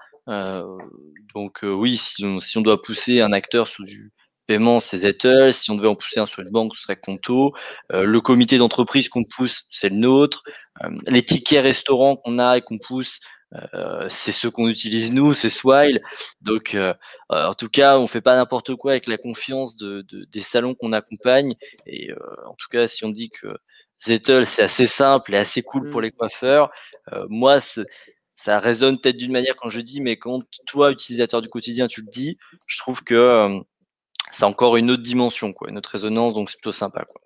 A: Donc oui, si on doit pousser un acteur sur du paiement, c'est Zettel. Si on devait en pousser un sur une banque, ce serait Conto. Le comité d'entreprise qu'on pousse, c'est le nôtre. Les tickets restaurants qu'on a et qu'on pousse, c'est ceux qu'on utilise nous, c'est Swile. Donc, en tout cas, on fait pas n'importe quoi avec la confiance des salons qu'on accompagne. Et en tout cas, si on dit que Zettel, c'est assez simple et assez cool pour les coiffeurs, moi, ça résonne peut-être d'une manière quand je dis, mais quand toi, utilisateur du quotidien, tu le dis, je trouve que c'est encore une autre dimension, quoi, une autre résonance, donc c'est plutôt sympa, quoi.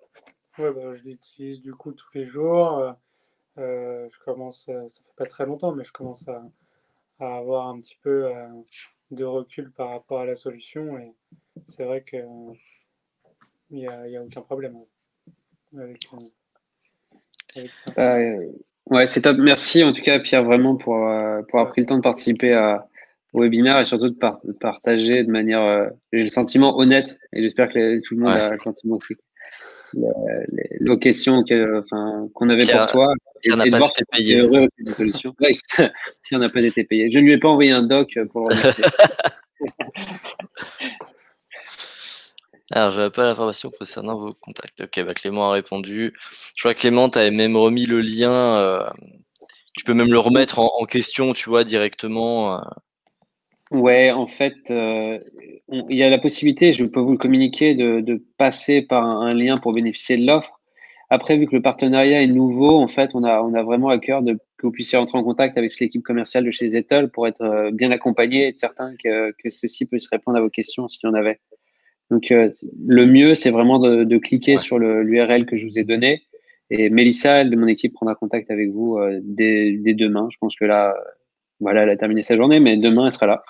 C: Ouais, je l'utilise du coup tous les jours. Je commence, ça fait pas très longtemps, mais je commence à avoir un petit peu de recul par rapport à la solution. Et c'est vrai que il y a aucun problème avec ça.
B: Ouais, c'est top. Merci en tout cas, Pierre, vraiment pour avoir pris le temps de participer au webinaire et surtout de partager de manière, j'ai le sentiment honnête, et j'espère que tout le monde a le sentiment aussi, les questions qu'on avait
A: Pierre,
B: pour toi,
A: Pierre n'a
B: et de
A: pas
B: voir
A: été
B: si tu es
A: payé.
B: heureux avec les solutions. Ouais, si on n'a pas été payé. Je ne lui ai pas envoyé un doc pour le remercier.
A: Alors, j'avais pas l'information concernant vos contacts. Ok, Clément a répondu. Je crois que Clément, tu avais même remis le lien. Tu peux même le remettre en question, tu vois, directement.
B: Ouais, en fait, il y a la possibilité, je peux vous le communiquer, de passer par un lien pour bénéficier de l'offre. Après, vu que le partenariat est nouveau, en fait, on a vraiment à cœur que vous puissiez rentrer en contact avec l'équipe commerciale de chez Zettel pour être bien accompagné et être certain que ceci puisse répondre à vos questions s'il y en avait. Donc, le mieux, c'est vraiment de cliquer sur l'URL que je vous ai donné. Et Mélissa, elle, de mon équipe, prendra contact avec vous dès demain. Je pense que là, voilà, elle a terminé sa journée, mais demain, elle sera là.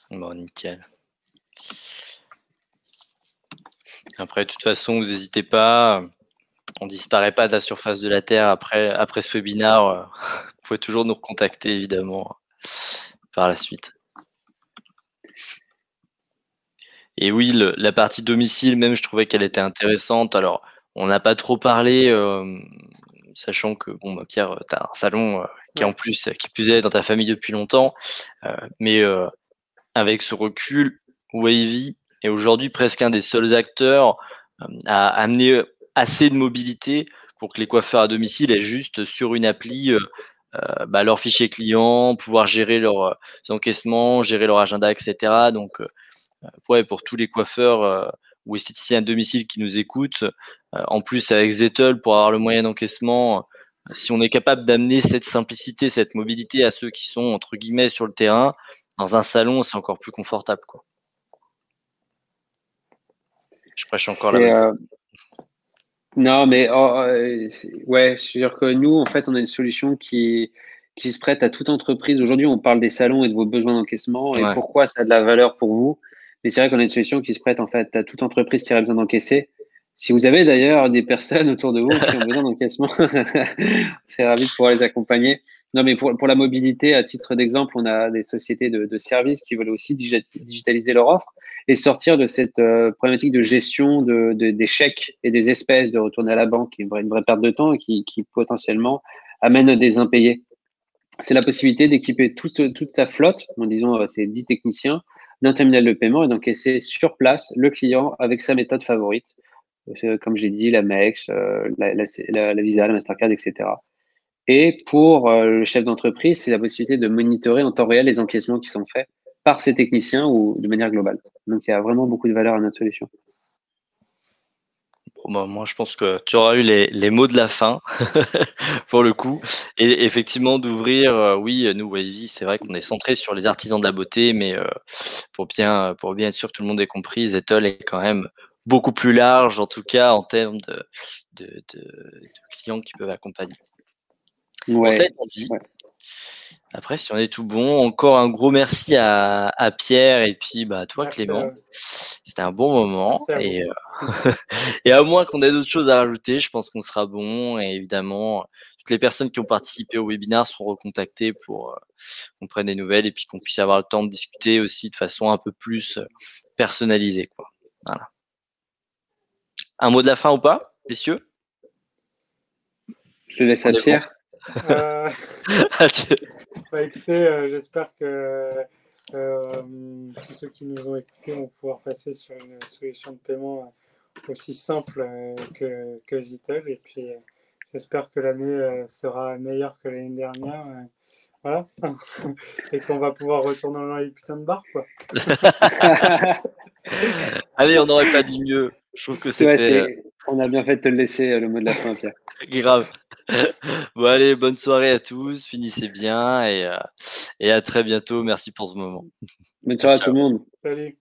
A: Bon, nickel. Après, de toute façon, vous n'hésitez pas. On disparaît pas de la surface de la Terre après ce webinaire. Vous pouvez toujours nous recontacter, évidemment, par la suite. Et oui, la partie domicile, même, je trouvais qu'elle était intéressante. Alors, on n'a pas trop parlé, sachant que, Pierre, tu as un salon qui plus est dans ta famille depuis longtemps. Mais avec ce recul, Wavy est aujourd'hui presque un des seuls acteurs à amener assez de mobilité pour que les coiffeurs à domicile aient juste sur une appli leur fichier client, pouvoir gérer leurs encaissements, gérer leur agenda, etc. Donc, pour tous les coiffeurs ou esthéticiens à domicile qui nous écoutent, en plus avec Zettel, pour avoir le moyen d'encaissement, si on est capable d'amener cette simplicité, cette mobilité à ceux qui sont entre guillemets sur le terrain, dans un salon, c'est encore plus confortable, quoi. Je prêche encore la bonne.
B: Non, mais ouais, je suis sûr que nous, en fait, on a une solution qui se prête à toute entreprise. Aujourd'hui, on parle des salons et de vos besoins d'encaissement et pourquoi ça a de la valeur pour vous. Mais c'est vrai qu'on a une solution qui se prête en fait à toute entreprise qui aurait besoin d'encaisser. Si vous avez d'ailleurs des personnes autour de vous qui ont besoin d'encaissement, c'est ravi de pouvoir les accompagner. Non, mais pour la mobilité, à titre d'exemple, on a des sociétés de services qui veulent aussi digitaliser leur offre et sortir de cette problématique de gestion des chèques et des espèces, de retourner à la banque, qui est une vraie perte de temps et qui potentiellement amène des impayés. c'est la possibilité d'équiper toute ta flotte, disons ces 10 techniciens, d'un terminal de paiement et d'encaisser sur place le client avec sa méthode favorite, comme j'ai dit, la MEX, la Visa, la Mastercard, etc. Et pour le chef d'entreprise, c'est la possibilité de monitorer en temps réel les encaissements qui sont faits par ces techniciens ou de manière globale. Donc, il y a vraiment beaucoup de valeur à notre solution.
A: Bon, moi, je pense que tu auras eu les mots de la fin pour le coup. Et effectivement, d'ouvrir, oui, nous, Wavy, c'est vrai qu'on est centré sur les artisans de la beauté, mais pour bien être sûr que tout le monde ait compris, Zettle est quand même beaucoup plus large, en tout cas en termes de clients qui peuvent accompagner. Bon, ça
B: Ouais,
A: étant dit,
B: ouais.
A: après, si on est tout bon, encore un gros merci à Pierre et puis à toi,
C: Merci
A: Clément.
C: à vous.
A: C'était un bon moment.
C: Merci à
A: Et, et à moins qu'on ait d'autres choses à rajouter, je pense qu'on sera bon. Et évidemment, toutes les personnes qui ont participé au webinaire seront recontactées pour qu'on prenne des nouvelles et puis qu'on puisse avoir le temps de discuter aussi de façon un peu plus personnalisée, quoi. Voilà. Un mot de la fin ou pas, messieurs?
B: Je le laisse à Pierre.
C: Bah, écoutez, j'espère que tous ceux qui nous ont écoutés vont pouvoir passer sur une solution de paiement aussi simple que Zettle. Et puis, j'espère que l'année sera meilleure que l'année dernière. Voilà. Et qu'on va pouvoir retourner dans les putains de bars, quoi.
A: Allez, on n'aurait pas dit mieux. Je trouve que c'était...
B: On a bien fait de te le laisser le mot de la fin, Pierre.
A: Grave. Bon, allez, bonne soirée à tous. Finissez bien et à très bientôt. Merci pour ce moment.
B: Bonne soirée à tout le monde.
C: Salut.